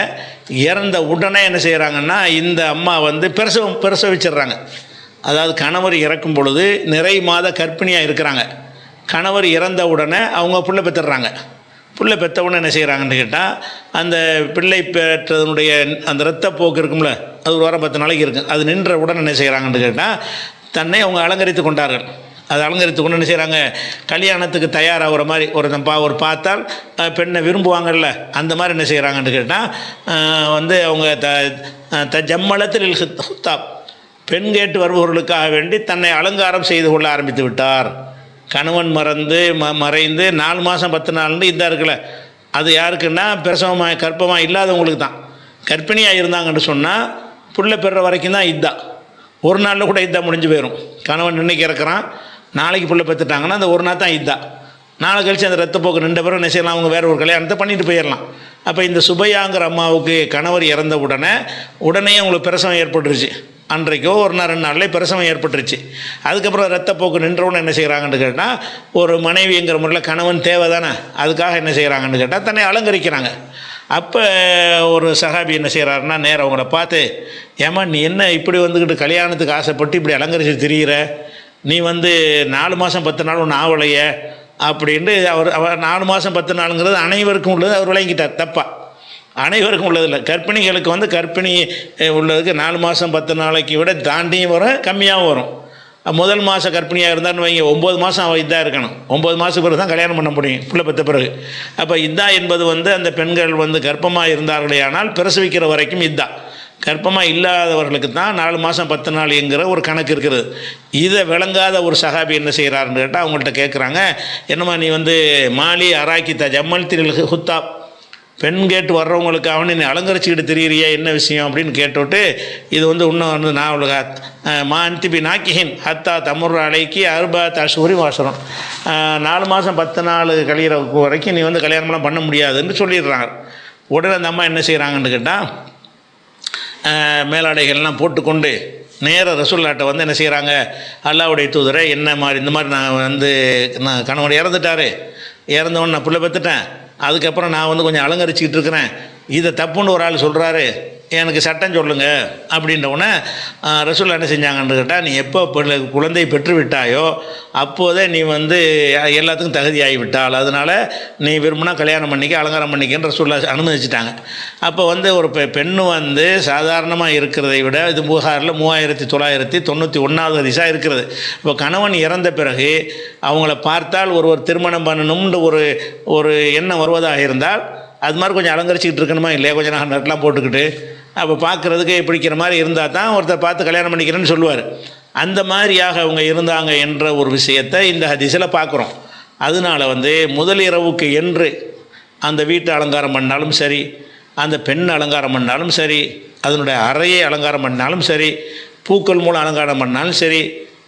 இறந்த உடனே என்ன செய்கிறாங்கன்னா, இந்த அம்மா வந்து பிரசவிச்சிடுறாங்க. அதாவது கணவர் இறக்கும் பொழுது நிறை மாத கர்ப்பிணியாக இருக்கிறாங்க. கணவர் இறந்த உடனே அவங்க பிள்ளை பெற்றுடுறாங்க. பிள்ளை பெற்ற உடனே என்ன செய்கிறாங்கன்னு கேட்டால், அந்த பிள்ளை பெற்றதனுடைய அந்த இரத்தப்போக்கு இருக்கும்ல, அது ஒரு வாரம் 10 நாளைக்கு இருக்குது. அது நின்ற உடனே என்ன செய்கிறாங்கன்னு கேட்டால், தன்னை அவங்க அலங்கரித்து கொண்டார்கள். அது அலங்கரித்து கொண்டு என்ன செய்கிறாங்க, கல்யாணத்துக்கு தயாராகிற மாதிரி ஒரு பார்த்தால் பெண்ணை விரும்புவாங்கள்ல, அந்த மாதிரி என்ன செய்கிறாங்கன்னு கேட்டால், வந்து அவங்க ஜம்மலத்தில் ஹுத்தாப், பெண் கேட்டு வருபவர்களுக்காக வேண்டி தன்னை அலங்காரம் செய்து கொள்ள ஆரம்பித்து விட்டார். கணவன் மறைந்து 4 மாதம் 10 நாள்னு இதாக இருக்குல்ல, அது யாருக்குன்னா கர்ப்பமாக இல்லாதவங்களுக்கு தான். கர்ப்பிணியாக இருந்தாங்கன்னு சொன்னால் புள்ள பெற வரைக்கும் தான் இதா. ஒரு நாளில் கூட இதா முடிஞ்சு போயிடும். கணவன் இன்னைக்கு இறக்குறான், நாளைக்கு புள்ள பெற்றுட்டாங்கன்னா அந்த ஒரு நாள் தான் இதா. நாளை கழித்து அந்த ரத்தப்போக்கு நின்ற பிறகு என்ன செய்யலாம், அவங்க வேறு ஒரு கல்யாணத்தை பண்ணிட்டு போயிடலாம். அப்போ இந்த சுபையாங்கிற அம்மாவுக்கு கணவர் இறந்த உடனே அவங்களுக்கு பிரசவம் ஏற்பட்டுருச்சு. அன்றைக்கோ ஒரு நாள் 2 நாளில் பிரசவம் ஏற்பட்டுருச்சு. அதுக்கப்புறம் ரத்தப்போக்கு நின்றவுன்னு என்ன செய்கிறாங்கன்னு கேட்டால், ஒரு மனைவிங்கிற முறையில் கணவன் தேவை தானே, அதுக்காக என்ன செய்கிறாங்கன்னு கேட்டால் தன்னை அலங்கரிக்கிறாங்க. அப்போ ஒரு சஹாபி என்ன செய்கிறாருன்னா, நேரம் அவங்கள பார்த்து, ஏமா நீ என்ன இப்படி வந்துக்கிட்டு கல்யாணத்துக்கு ஆசைப்பட்டு இப்படி அலங்கரித்து திரிகிற, நீ வந்து 4 மாதம் 10 நாள் ஒன்று ஆவலையே அப்படின்ட்டு அவர் 4 மாதம் 10 நாளுங்கிறது அனைவருக்கும் உள்ளது அவர் விளங்கிட்டார். தப்பாக அனைவருக்கும் உள்ளதில்லை. கர்ப்பிணிகளுக்கு வந்து கர்ப்பிணி உள்ளதுக்கு 4 மாதம் 10 நாளைக்கு விட தாண்டியும் வரும், கம்மியாகவும் வரும். முதல் மாதம் கர்ப்பிணியாக இருந்தான்னு வைங்க, 9 மாதம் அவள் இதாக இருக்கணும். 9 மாதம் பிறகு தான் கல்யாணம் பண்ண முடியும், பிள்ளை பெற்ற பிறகு. அப்போ இதா என்பது வந்து அந்த பெண்கள் வந்து கர்ப்பமாக இருந்தார்களே ஆனால் பிரசவிக்கிற வரைக்கும் இதா. கர்ப்பமாக இல்லாதவர்களுக்கு தான் 4 மாதம் 10 நாள் என்கிற ஒரு கணக்கு இருக்கிறது. இதை விளங்காத ஒரு சஹாபி என்ன செய்கிறாருன்னு கேட்டால், அவங்கள்ட்ட கேட்குறாங்க, என்னம்மா நீ வந்து மாலி அராக்கித்தா ஜம்மல் திரில் ஹுத்தாப், பெண் கேட்டு வர்றவங்களுக்கு அவனை நீ அலங்கரிச்சுக்கிட்டு திரியிறியா, என்ன விஷயம் அப்படின்னு கேட்டுவிட்டு, இது வந்து இன்னும் வந்து நான் அவளுக்கு மாந்திபி நாக்கிஹின் ஹத்தா தமுர் அலைக்கு அருபா தசூரி வாசனம், 4 மாதம் 10 நாள் கழிகிற வரைக்கும் நீ வந்து கல்யாணம்லாம் பண்ண முடியாதுன்னு சொல்லிடுறாங்க. உடனே அந்த அம்மா என்ன செய்கிறாங்கன்னு கேட்டால், மேலாடைகள்லாம் போட்டுக்கொண்டு நேர ரசூல்லாட்ட வந்து என்ன செய்கிறாங்க, அல்லாஹ்வுடைய தூதரை என்ன மாதிரி இந்த மாதிரி நான் கணவன் இறந்துட்டார், இறந்தவொன்னு நான் பிள்ளை பெற்றுட்டேன், அதுக்கப்புறம் நான் வந்து கொஞ்சம் அலங்கரிச்சிக்கிட்டு இருக்கிறேன், இதை தப்புன்னு ஒரு ஆள் சொல்கிறாரு, எனக்கு சட்டம் சொல்லுங்கள் அப்படின்றவுடனே ரசூல் என்ன செஞ்சாங்கன்னு கேட்டால், நீ எப்போ குழந்தை பெற்று விட்டாயோ அப்போதே நீ வந்து எல்லாத்துக்கும் தகுதியாகி விட்டாள், அதனால் நீ விரும்பினா கல்யாணம் பண்ணிக்க, அலங்காரம் பண்ணிக்கன்னு ரசூல்லா அனுமதிச்சிட்டாங்க. அப்போ வந்து ஒரு பெண்ணு வந்து சாதாரணமாக இருக்கிறதை விட இது புகாரில் 3991வது ஹதீஸாக இருக்கிறது. இப்போ கணவன் இறந்த பிறகு அவங்கள பார்த்தால் ஒருவர் திருமணம் பண்ணணும்னு ஒரு எண்ணம் வருவதாக இருந்தால் அது மாதிரி கொஞ்சம் அலங்கரிச்சிக்கிட்டு இருக்கணுமா இல்லையா, கொஞ்சம் நெட்லாம் போட்டுக்கிட்டு அப்போ பார்க்குறதுக்கு பிடிக்கிற மாதிரி இருந்தால் தான் ஒருத்தர் பார்த்து கல்யாணம் பண்ணிக்கிறேன்னு சொல்லுவார். அந்த மாதிரியாக அவங்க இருந்தாங்க என்ற ஒரு விஷயத்தை இந்த ஹதீஸில் பார்க்குறோம். அதனால் வந்து முதல் இரவுக்கு என்று அந்த வீட்டை அலங்காரம் பண்ணாலும் சரி, அந்த பெண் அலங்காரம் பண்ணாலும் சரி, அதனுடைய அறையை அலங்காரம் பண்ணாலும் சரி, பூக்கள் மூலம் அலங்காரம் பண்ணாலும் சரி,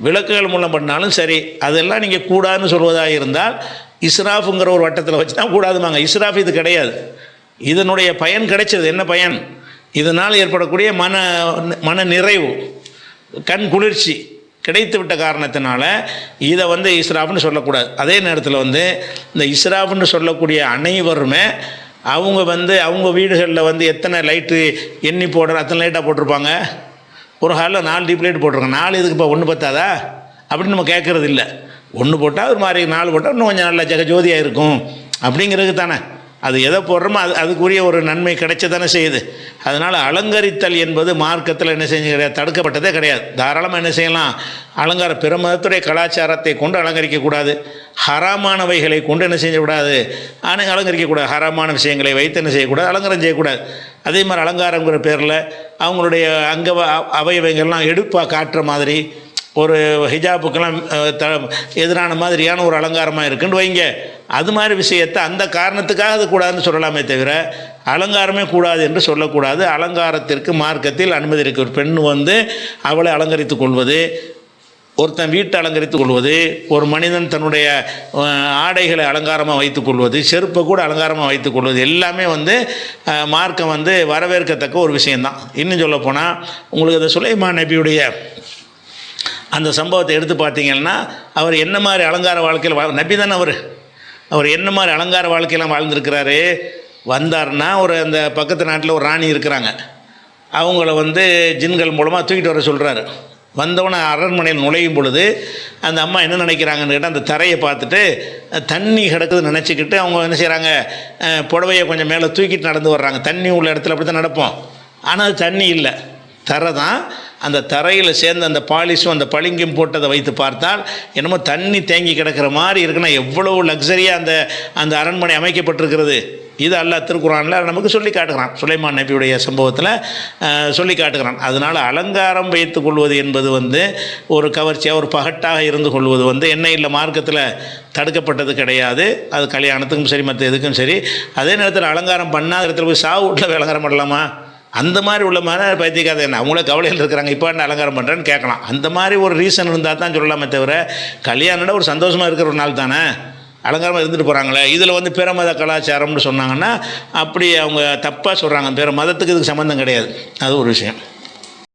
விளக்குகள் மூலம் பண்ணாலும் சரி, அதெல்லாம் நீங்கள் கூடாதுன்னு சொல்வதாக இருந்தால் இஸ்ராஃபுங்கிற ஒரு வட்டத்தில் வச்சு தான் கூடாதுமாங்க. இஸ்ராஃப் இது கிடையாது. இதனுடைய பயன் கிடைச்சது என்ன பயன், இதனால் ஏற்படக்கூடிய மன நிறைவு, கண் குளிர்ச்சி கிடைத்து விட்ட காரணத்தினால இதை வந்து இஸ்ராஃப்னு சொல்லக்கூடாது. அதே நேரத்தில் வந்து இந்த இஸ்ராஃப்னு சொல்லக்கூடிய அனைவருமே அவங்க வந்து அவங்க வீடுகளில் வந்து எத்தனை லைட்டு எண்ணி போடுற அத்தனை லைட்டாக போட்டிருப்பாங்க. ஒரு ஹாலில் 4 டியூப் லைட் போட்டிருக்காங்க, 4 இதுக்கு இப்போ 1 பத்தாதா அப்படின்னு நம்ம கேட்குறது இல்லை. 1 போட்டால் ஒரு மாதிரி 4 போட்டால் இன்னும் கொஞ்சம் நல்ல ஜெகஜோதியாக இருக்கும் அப்படிங்கிறது தானே. அது எதை போடுறோமோ அதுக்குரிய ஒரு நன்மை கிடைச்ச தானே செய்யுது. அதனால் அலங்கரித்தல் என்பது மார்க்கத்தில் என்ன செஞ்சு கிடையாது, தடுக்கப்பட்டதே கிடையாது. தாராளமாக என்ன செய்யலாம், பிற மதத்துடைய கலாச்சாரத்தை கொண்டு அலங்கரிக்கக்கூடாது, ஹராமானவைகளை கொண்டு என்ன செய்யக்கூடாது, அலங்கரிக்கக்கூடாது, ஹராமான விஷயங்களை வைத்து என்ன செய்யக்கூடாது, அலங்காரம் செய்யக்கூடாது. அதே மாதிரி அலங்காரங்கிற பேரில் அவங்களுடைய அவயவங்கள்லாம் எடுப்பாக காட்டுற மாதிரி ஒரு ஹிஜாபுக்கெல்லாம் எதிரான மாதிரியான ஒரு அலங்காரமாக இருக்குன்னு வைங்க, அது மாதிரி விஷயத்தை அந்த காரணத்துக்காக அது கூடாதுன்னு சொல்லலாமே தவிர அலங்காரமே கூடாது என்று சொல்லக்கூடாது. அலங்காரத்திற்கு மார்க்கத்தில் அனுமதி இருக்குது. ஒரு பெண் வந்து அவளை அலங்கரித்து கொள்வது, ஒருத்தன் வீட்டை அலங்கரித்துக் கொள்வது, ஒரு மனிதன் தன்னுடைய ஆடைகளை அலங்காரமாக வைத்துக் கொள்வது, செருப்பை கூட அலங்காரமாக வைத்துக் கொள்வது எல்லாமே மார்க்கம் வரவேற்கத்தக்க ஒரு விஷயந்தான். இன்னும் சொல்லப்போனால் உங்களுக்கு அந்த சுலைமான் நபியுடைய அந்த சம்பவத்தை எடுத்து பார்த்தீங்கன்னா, அவர் என்ன மாதிரி அலங்கார வாழ்க்கையில் நபி தானே அவர் என்ன மாதிரி அலங்கார வாழ்க்கையெல்லாம் வாழ்ந்துருக்கிறாரு. வந்தார்னா அந்த பக்கத்து நாட்டில் ஒரு ராணி இருக்கிறாங்க, அவங்கள ஜின்கள் மூலமாக தூக்கிட்டு வர சொல்கிறாரு. வந்தவனை அரண்மனையில் நுழையும் பொழுது அந்த அம்மா என்ன நினைக்கிறாங்கன்னு கேட்டால், அந்த தரையை பார்த்துட்டு தண்ணி கிடக்குதுன்னு நினச்சிக்கிட்டு அவங்க என்ன செய்கிறாங்க, புடவையை கொஞ்சம் மேலே தூக்கிட்டு நடந்து வர்றாங்க. தண்ணி உள்ள இடத்துல அப்படி தான் நடப்போம், ஆனால் அது தண்ணி இல்லை, தரை தான். அந்த தரையில் சேர்ந்து அந்த பாலிஷும் அந்த பளிங்கும் போட்டதை வைத்து பார்த்தால் என்னமோ தண்ணி தேங்கி கிடக்கிற மாதிரி இருக்குன்னா எவ்வளவு லக்ஸரியாக அந்த அரண்மனை அமைக்கப்பட்டிருக்கிறது. இது அல்லாஹ் திருக்குர்ஆனில் நமக்கு சொல்லி காட்டுகிறான். சுலைமான் நபியுடைய சம்பவத்தில் சொல்லி காட்டுகிறான். அதனால் அலங்காரம் வைத்து கொள்வது என்பது ஒரு கவர்ச்சியாக ஒரு பகட்டாக இருந்து கொள்வது என்ன இல்லை, மார்க்கத்தில் தடுக்கப்பட்டது கிடையாது. அது கல்யாணத்துக்கும் சரி மற்ற எதுக்கும் சரி. அதே நேரத்தில் அலங்காரம் பண்ணாத இடத்துல போய் சாவு வீட்டில் அலங்காரம் பண்ணலாமா? அந்த மாதிரி உள்ள மாதிரி பைத்தியக்காத என்ன அவங்களே கவலையில் இருக்கிறாங்க, இப்போ என்ன அலங்காரம் பண்ணுறேன்னு கேட்கலாம். அந்த மாதிரி ஒரு ரீசன் இருந்தால் தான் சொல்லலாமே தவிர, கல்யாணம்னா ஒரு சந்தோஷமாக இருக்கிற ஒரு நாள் தானே, அலங்காரமாக இருந்துட்டு போகிறாங்களே. இதில் பிற மத கலாச்சாரம்னு சொன்னாங்கன்னா அப்படி அவங்க தப்பாக சொல்கிறாங்க. பிற மதத்துக்கு இதுக்கு சம்மந்தம் கிடையாது. அது ஒரு விஷயம்.